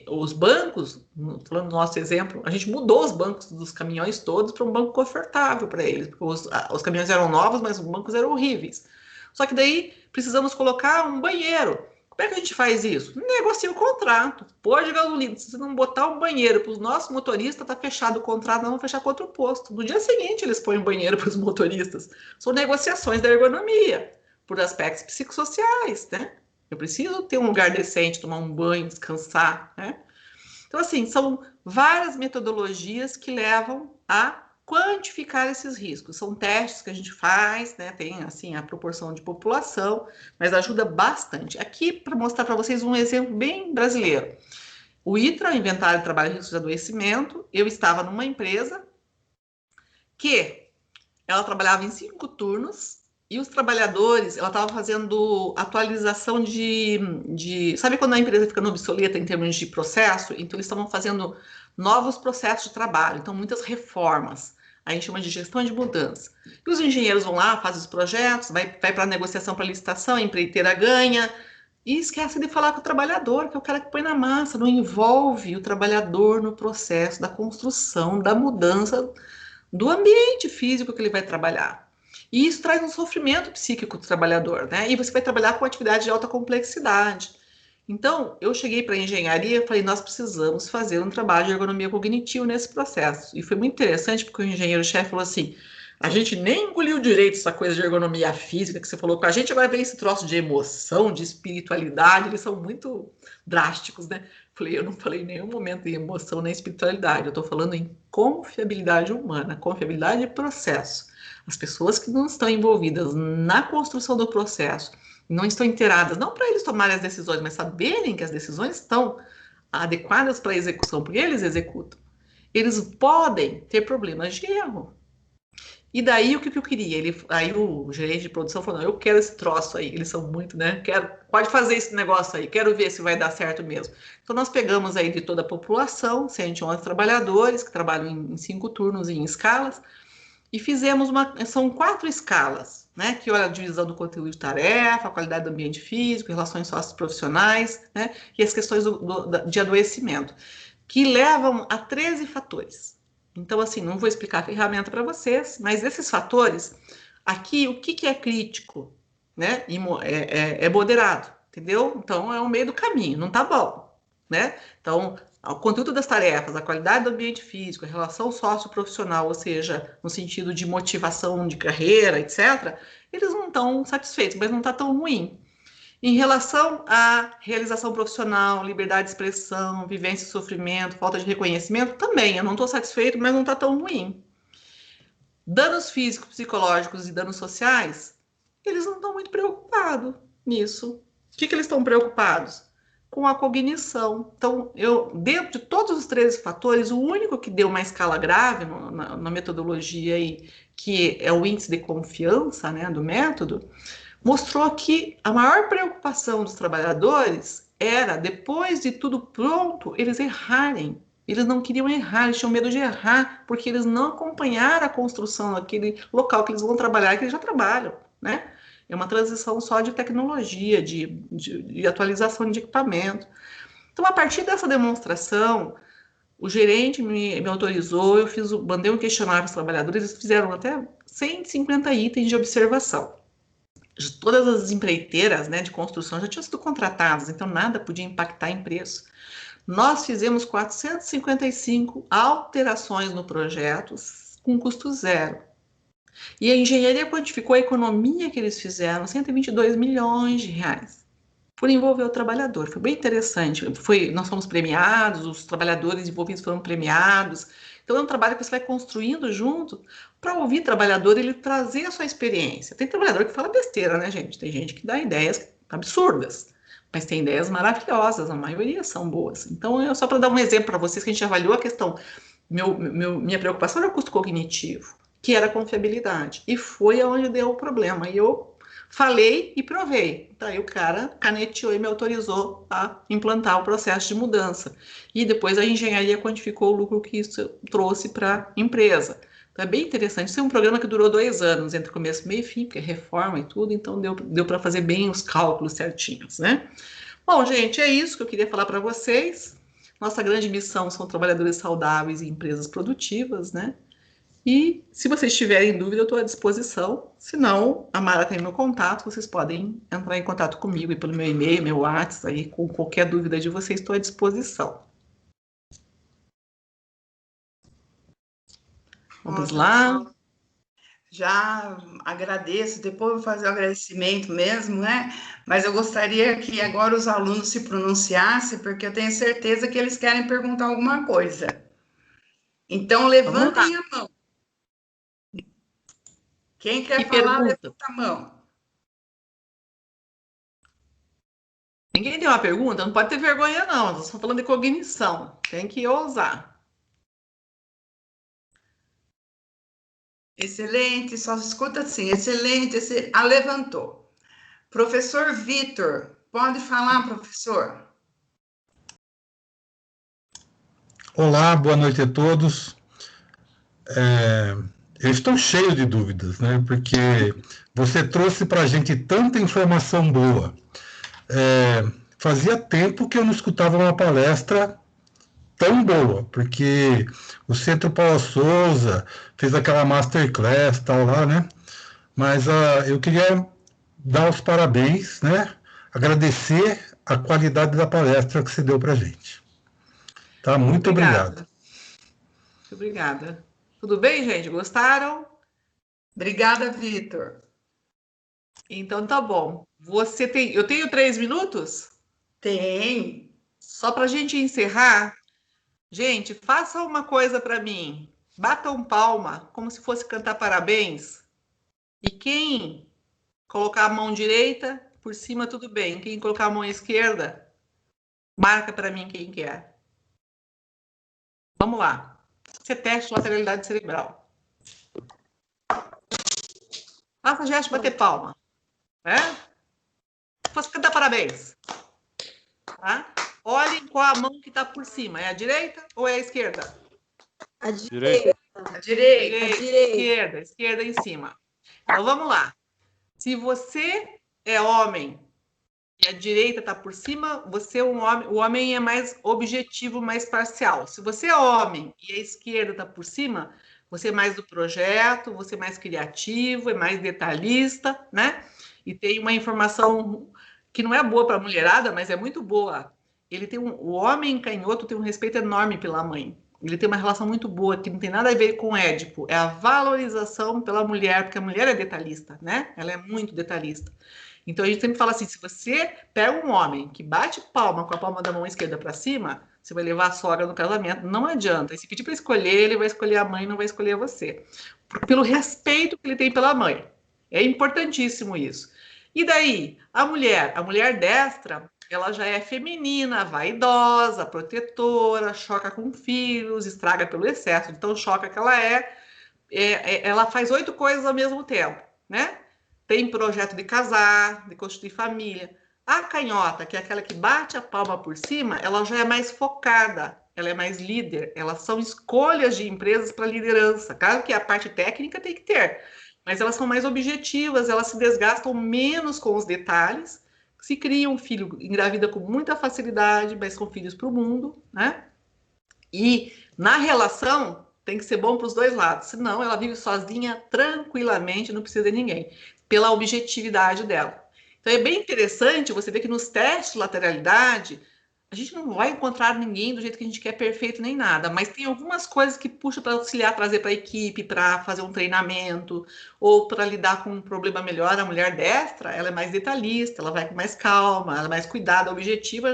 Os bancos, falando do nosso exemplo, a gente mudou os bancos dos caminhões todos para um banco confortável para eles, porque os caminhões eram novos, mas os bancos eram horríveis. Só que daí precisamos colocar um banheiro. Como é que a gente faz isso? Negocia o contrato. Pôr de gasolina. Se você não botar um banheiro para os nossos motoristas, está fechado o contrato, não vão fechar com outro posto. No dia seguinte, eles põem um banheiro para os motoristas. São negociações da ergonomia, por aspectos psicossociais, né? Eu preciso ter um lugar decente, tomar um banho, descansar, né? Então, assim, são várias metodologias que levam a quantificar esses riscos. São testes que a gente faz, né? Tem, assim, a proporção de população, mas ajuda bastante. Aqui, para mostrar para vocês um exemplo bem brasileiro. O ITRA, Inventário de Trabalho e Riscos de Adoecimento, eu estava numa empresa que ela trabalhava em 5 turnos, e os trabalhadores, ela estava fazendo atualização de... Sabe quando a empresa fica obsoleta em termos de processo? Então, eles estavam fazendo novos processos de trabalho, então muitas reformas. A gente chama de gestão de mudança. E os engenheiros vão lá, fazem os projetos, vai para a negociação, para a licitação, a empreiteira ganha, e esquece de falar com o trabalhador, que é o cara que põe na massa, não envolve o trabalhador no processo da construção, da mudança do ambiente físico que ele vai trabalhar. E isso traz um sofrimento psíquico do trabalhador, né? E você vai trabalhar com atividade de alta complexidade. Então, eu cheguei para a engenharia e falei, nós precisamos fazer um trabalho de ergonomia cognitiva nesse processo. E foi muito interessante, porque o engenheiro-chefe falou assim, a gente nem engoliu direito essa coisa de ergonomia física que você falou com a gente, agora vem esse troço de emoção, de espiritualidade, eles são muito drásticos, né? Eu não falei em nenhum momento em emoção nem espiritualidade, eu estou falando em confiabilidade humana, confiabilidade de processo. As pessoas que não estão envolvidas na construção do processo, não estão inteiradas, não para eles tomarem as decisões, mas saberem que as decisões estão adequadas para a execução, porque eles executam. Eles podem ter problemas de erro. E daí, o que eu queria? Aí o gerente de produção falou, não, eu quero esse troço aí, eles são muito, né? Pode fazer esse negócio aí, quero ver se vai dar certo mesmo. Então, nós pegamos aí de toda a população, 111 trabalhadores, que trabalham em 5 turnos e em escalas, e fizemos são 4 escalas, né? Que olha a divisão do conteúdo de tarefa, a qualidade do ambiente físico, relações socioprofissionais, né? E as questões de adoecimento, que levam a 13 fatores. Então, assim, não vou explicar a ferramenta para vocês, mas esses fatores, aqui, o que é crítico, né? É moderado, entendeu? Então, é o meio do caminho, não tá bom, né? Então, o conteúdo das tarefas, a qualidade do ambiente físico, a relação socioprofissional, ou seja, no sentido de motivação de carreira, etc., eles não estão satisfeitos, mas não está tão ruim. Em relação à realização profissional, liberdade de expressão, vivência e sofrimento, falta de reconhecimento, também, eu não estou satisfeito, mas não está tão ruim. Danos físicos, psicológicos e danos sociais, eles não estão muito preocupados nisso. O que eles estão preocupados? Com a cognição. Então, dentro de todos os 13 fatores, o único que deu uma escala grave na metodologia aí, que é o índice de confiança, né, do método, mostrou que a maior preocupação dos trabalhadores era, depois de tudo pronto, eles errarem. Eles não queriam errar, eles tinham medo de errar, porque eles não acompanharam a construção daquele local que eles vão trabalhar, que eles já trabalham, né? É uma transição só de tecnologia, de atualização de equipamento. Então, a partir dessa demonstração, o gerente me autorizou, mandei um questionário para os trabalhadores, eles fizeram até 150 itens de observação. Todas as empreiteiras, né, de construção já tinham sido contratadas, então nada podia impactar em preço. Nós fizemos 455 alterações no projeto com custo zero. E a engenharia quantificou a economia que eles fizeram, 122 milhões de reais, por envolver o trabalhador. Foi bem interessante. Nós fomos premiados, os trabalhadores envolvidos foram premiados. Então, é um trabalho que você vai construindo junto para ouvir trabalhador, ele trazer a sua experiência. Tem trabalhador que fala besteira, né, gente? Tem gente que dá ideias absurdas, mas tem ideias maravilhosas, a maioria são boas. Então, só para dar um exemplo para vocês, que a gente avaliou a questão, minha preocupação era o custo cognitivo, que era a confiabilidade, e foi aonde deu o problema. E eu falei e provei. Daí o cara caneteou e me autorizou a implantar o processo de mudança. E depois a engenharia quantificou o lucro que isso trouxe para a empresa. Então é bem interessante. Isso é um programa que durou 2 anos, entre começo, meio e fim, porque é reforma e tudo, então deu para fazer bem os cálculos certinhos, né? Bom, gente, é isso que eu queria falar para vocês. Nossa grande missão são trabalhadores saudáveis e empresas produtivas, né? E se vocês tiverem dúvida, eu estou à disposição. Se não, a Mara tem meu contato, vocês podem entrar em contato comigo e pelo meu e-mail, meu WhatsApp, aí, com qualquer dúvida de vocês, estou à disposição. Vamos lá. Já agradeço, depois eu vou fazer o agradecimento mesmo, né? Mas eu gostaria que agora os alunos se pronunciassem, porque eu tenho certeza que eles querem perguntar alguma coisa. Então, levantem a mão. Quem quer falar, levanta a mão. Ninguém tem uma pergunta? Não pode ter vergonha, não. Nós estamos falando de cognição. Tem que ousar. Excelente, só escuta assim. Excelente, levantou. Professor Vitor, pode falar, professor? Olá, boa noite a todos. Eu estou cheio de dúvidas, né? Porque você trouxe para a gente tanta informação boa. Fazia tempo que eu não escutava uma palestra tão boa, porque o Centro Paula Souza fez aquela masterclass tal lá, né? Mas eu queria dar os parabéns, né? Agradecer a qualidade da palestra que você deu para a gente. Tá? Muito obrigado. Muito obrigada. Tudo bem, gente? Gostaram? Obrigada, Vitor. Então tá bom. Eu tenho 3 minutos? Tem. Só para a gente encerrar, gente, faça uma coisa para mim. Batam palma, como se fosse cantar parabéns. E quem colocar a mão direita por cima, tudo bem. Quem colocar a mão esquerda, marca para mim quem quer. Vamos lá. Isso é teste de lateralidade cerebral. Faça gesto de bater palma. Né? Fosse cantar parabéns. Tá? Olhem qual a mão que está por cima. É a direita ou é a esquerda? A direita. A direita. Esquerda em cima. Então vamos lá. Se você é homem e a direita está por cima, você é um homem. O homem é mais objetivo, mais parcial. Se você é homem e a esquerda está por cima, você é mais do projeto, você é mais criativo, é mais detalhista, né? E tem uma informação que não é boa para a mulherada, mas é muito boa. O homem canhoto tem um respeito enorme pela mãe. Ele tem uma relação muito boa, que não tem nada a ver com Édipo. É a valorização pela mulher, porque a mulher é detalhista, né? Ela é muito detalhista. Então a gente sempre fala assim: se você pega um homem que bate palma com a palma da mão esquerda para cima, você vai levar a sogra no casamento. Não adianta. E se pedir para escolher, ele vai escolher a mãe, não vai escolher você. Pelo respeito que ele tem pela mãe. É importantíssimo isso. E daí, a mulher destra, ela já é feminina, vaidosa, protetora, choca com filhos, estraga pelo excesso. Então, choca que ela ela faz 8 coisas ao mesmo tempo, né? Tem projeto de casar, de constituir família. A canhota, que é aquela que bate a palma por cima, ela já é mais focada, ela é mais líder. Elas são escolhas de empresas para liderança. Claro que a parte técnica tem que ter, mas elas são mais objetivas, elas se desgastam menos com os detalhes, se cria um filho, engravida com muita facilidade, mas com filhos para o mundo, né? E na relação tem que ser bom para os dois lados, senão ela vive sozinha, tranquilamente, não precisa de ninguém, pela objetividade dela. Então é bem interessante você ver que nos testes de lateralidade, a gente não vai encontrar ninguém do jeito que a gente quer, perfeito nem nada, mas tem algumas coisas que puxam para auxiliar, trazer para a equipe, para fazer um treinamento, ou para lidar com um problema melhor. A mulher destra, ela é mais detalhista, ela vai com mais calma, ela é mais cuidada, objetiva,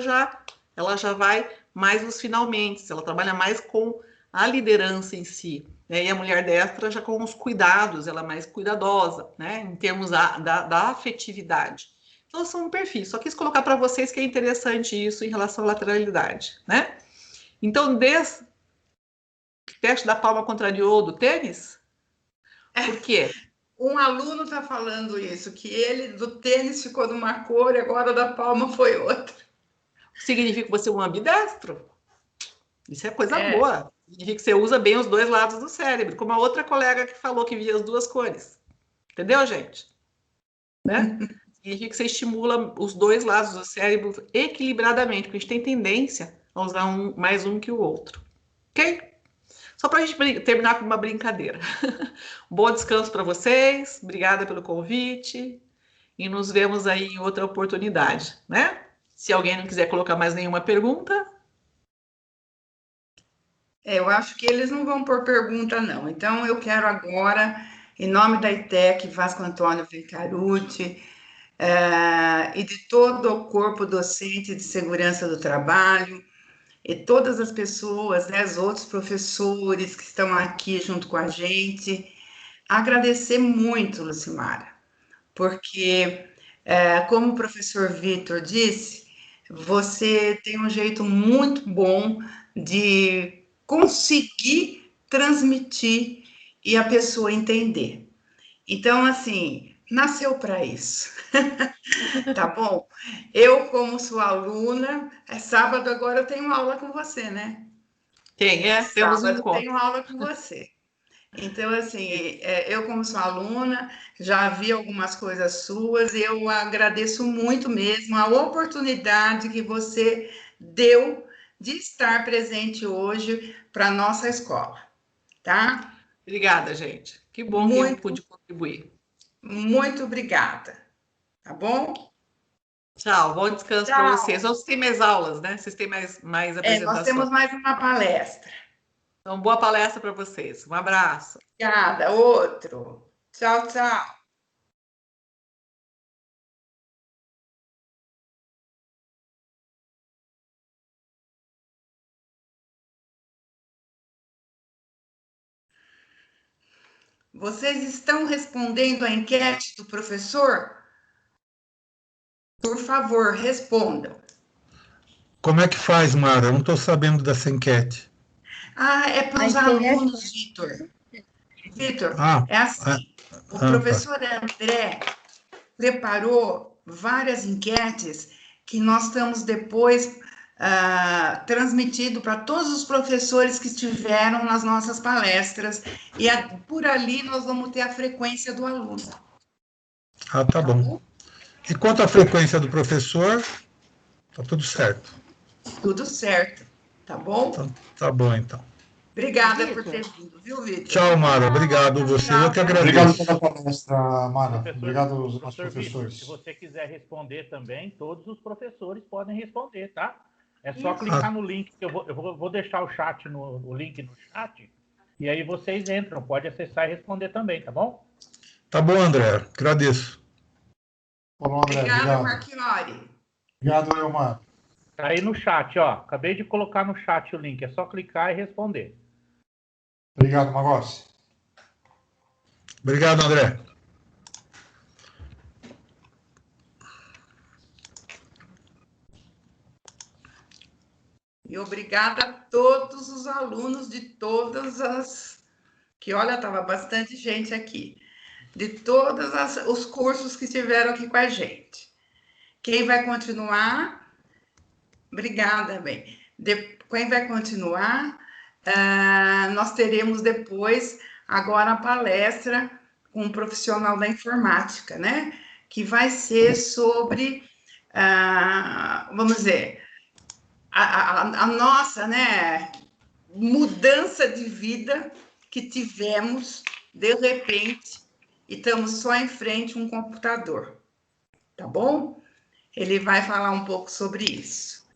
ela já vai mais nos finalmente, ela trabalha mais com a liderança em si, né? E a mulher destra já com os cuidados, ela é mais cuidadosa, né? Em termos da afetividade. Então, são perfis. Só quis colocar para vocês que é interessante isso em relação à lateralidade, né? Então, teste da palma contrariou do tênis? Por quê? Um aluno está falando isso, que ele do tênis ficou de uma cor e agora da palma foi outra. Significa que você é um ambidestro. Isso é coisa boa. Significa que você usa bem os dois lados do cérebro, como a outra colega que falou que via as duas cores. Entendeu, gente? Né? Significa que você estimula os dois lados do cérebro equilibradamente, porque a gente tem tendência a usar mais um que o outro. Ok? Só para a gente terminar com uma brincadeira. Bom descanso para vocês, obrigada pelo convite e nos vemos aí em outra oportunidade, né? Se alguém não quiser colocar mais nenhuma pergunta. Eu acho que eles não vão por pergunta, não. Então, eu quero agora, em nome da ITEC, Vasco Antônio Vencarucci, e de todo o corpo docente de segurança do trabalho, e todas as pessoas, né, os outros professores que estão aqui junto com a gente, agradecer muito, Lucimara, porque, como o professor Vitor disse, você tem um jeito muito bom de conseguir transmitir e a pessoa entender. Então, assim, nasceu para isso. Tá bom? Eu, como sua aluna, sábado agora eu tenho aula com você, né? Temos um Sábado encontro. tenho aula com você. Então, assim, eu como sua aluna, já vi algumas coisas suas e eu agradeço muito mesmo a oportunidade que você deu de estar presente hoje para a nossa escola, tá? Obrigada, gente. Que bom que eu pude contribuir. Muito obrigada, tá bom? Tchau, bom descanso para Tchau. vocês. Ou vocês têm mais aulas, né? Vocês têm mais Nós apresentações. temos mais uma palestra. Então, boa palestra para vocês. Um abraço. Obrigada. Outro. Tchau, tchau. Vocês estão respondendo a enquete do professor? Por favor, respondam. Como é que faz, Mara? Eu não estou sabendo dessa enquete. Ah, é para os alunos, Vitor. Vitor, é assim. O professor André preparou várias enquetes que nós estamos depois transmitindo para todos os professores que estiveram nas nossas palestras. E por ali nós vamos ter a frequência do aluno. Ah, tá bom. E quanto à frequência do professor, tá tudo certo. Tudo certo, tá bom? Então, tá bom, então. Obrigada por ter vindo, viu, Vitor? Tchau, Mara. Obrigado. Você, eu que Obrigado agradeço. pela palestra, Mara. Obrigado aos Professor professores. Vitor, se você quiser responder também, todos os professores podem responder, tá? É só clicar no link, que eu vou deixar o link no chat, e aí vocês entram, pode acessar e responder também, tá bom? Tá bom, André. Agradeço. Tá bom, André. Obrigada, Obrigado. Marchiori. Obrigado, Elmar. Tá aí no chat, ó. Acabei de colocar no chat o link, é só clicar e responder. Obrigado, Magossi. Obrigado, André. E obrigada a todos os alunos de todas as... Que, olha, estava bastante gente aqui. De todos os cursos que estiveram aqui com a gente. Quem vai continuar? Obrigada, bem. Quem vai continuar? Nós teremos depois, agora, a palestra com um profissional da informática, né? Que vai ser sobre, vamos dizer, a nossa, né, mudança de vida que tivemos de repente e estamos só em frente a um computador, tá bom? Ele vai falar um pouco sobre isso.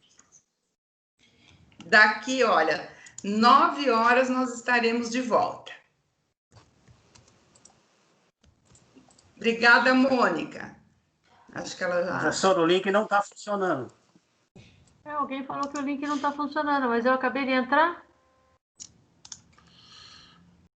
Daqui, olha, 9 horas nós estaremos de volta. Obrigada, Mônica. Acho que ela já... Professor, o link não está funcionando. Alguém falou que o link não está funcionando, mas eu acabei de entrar.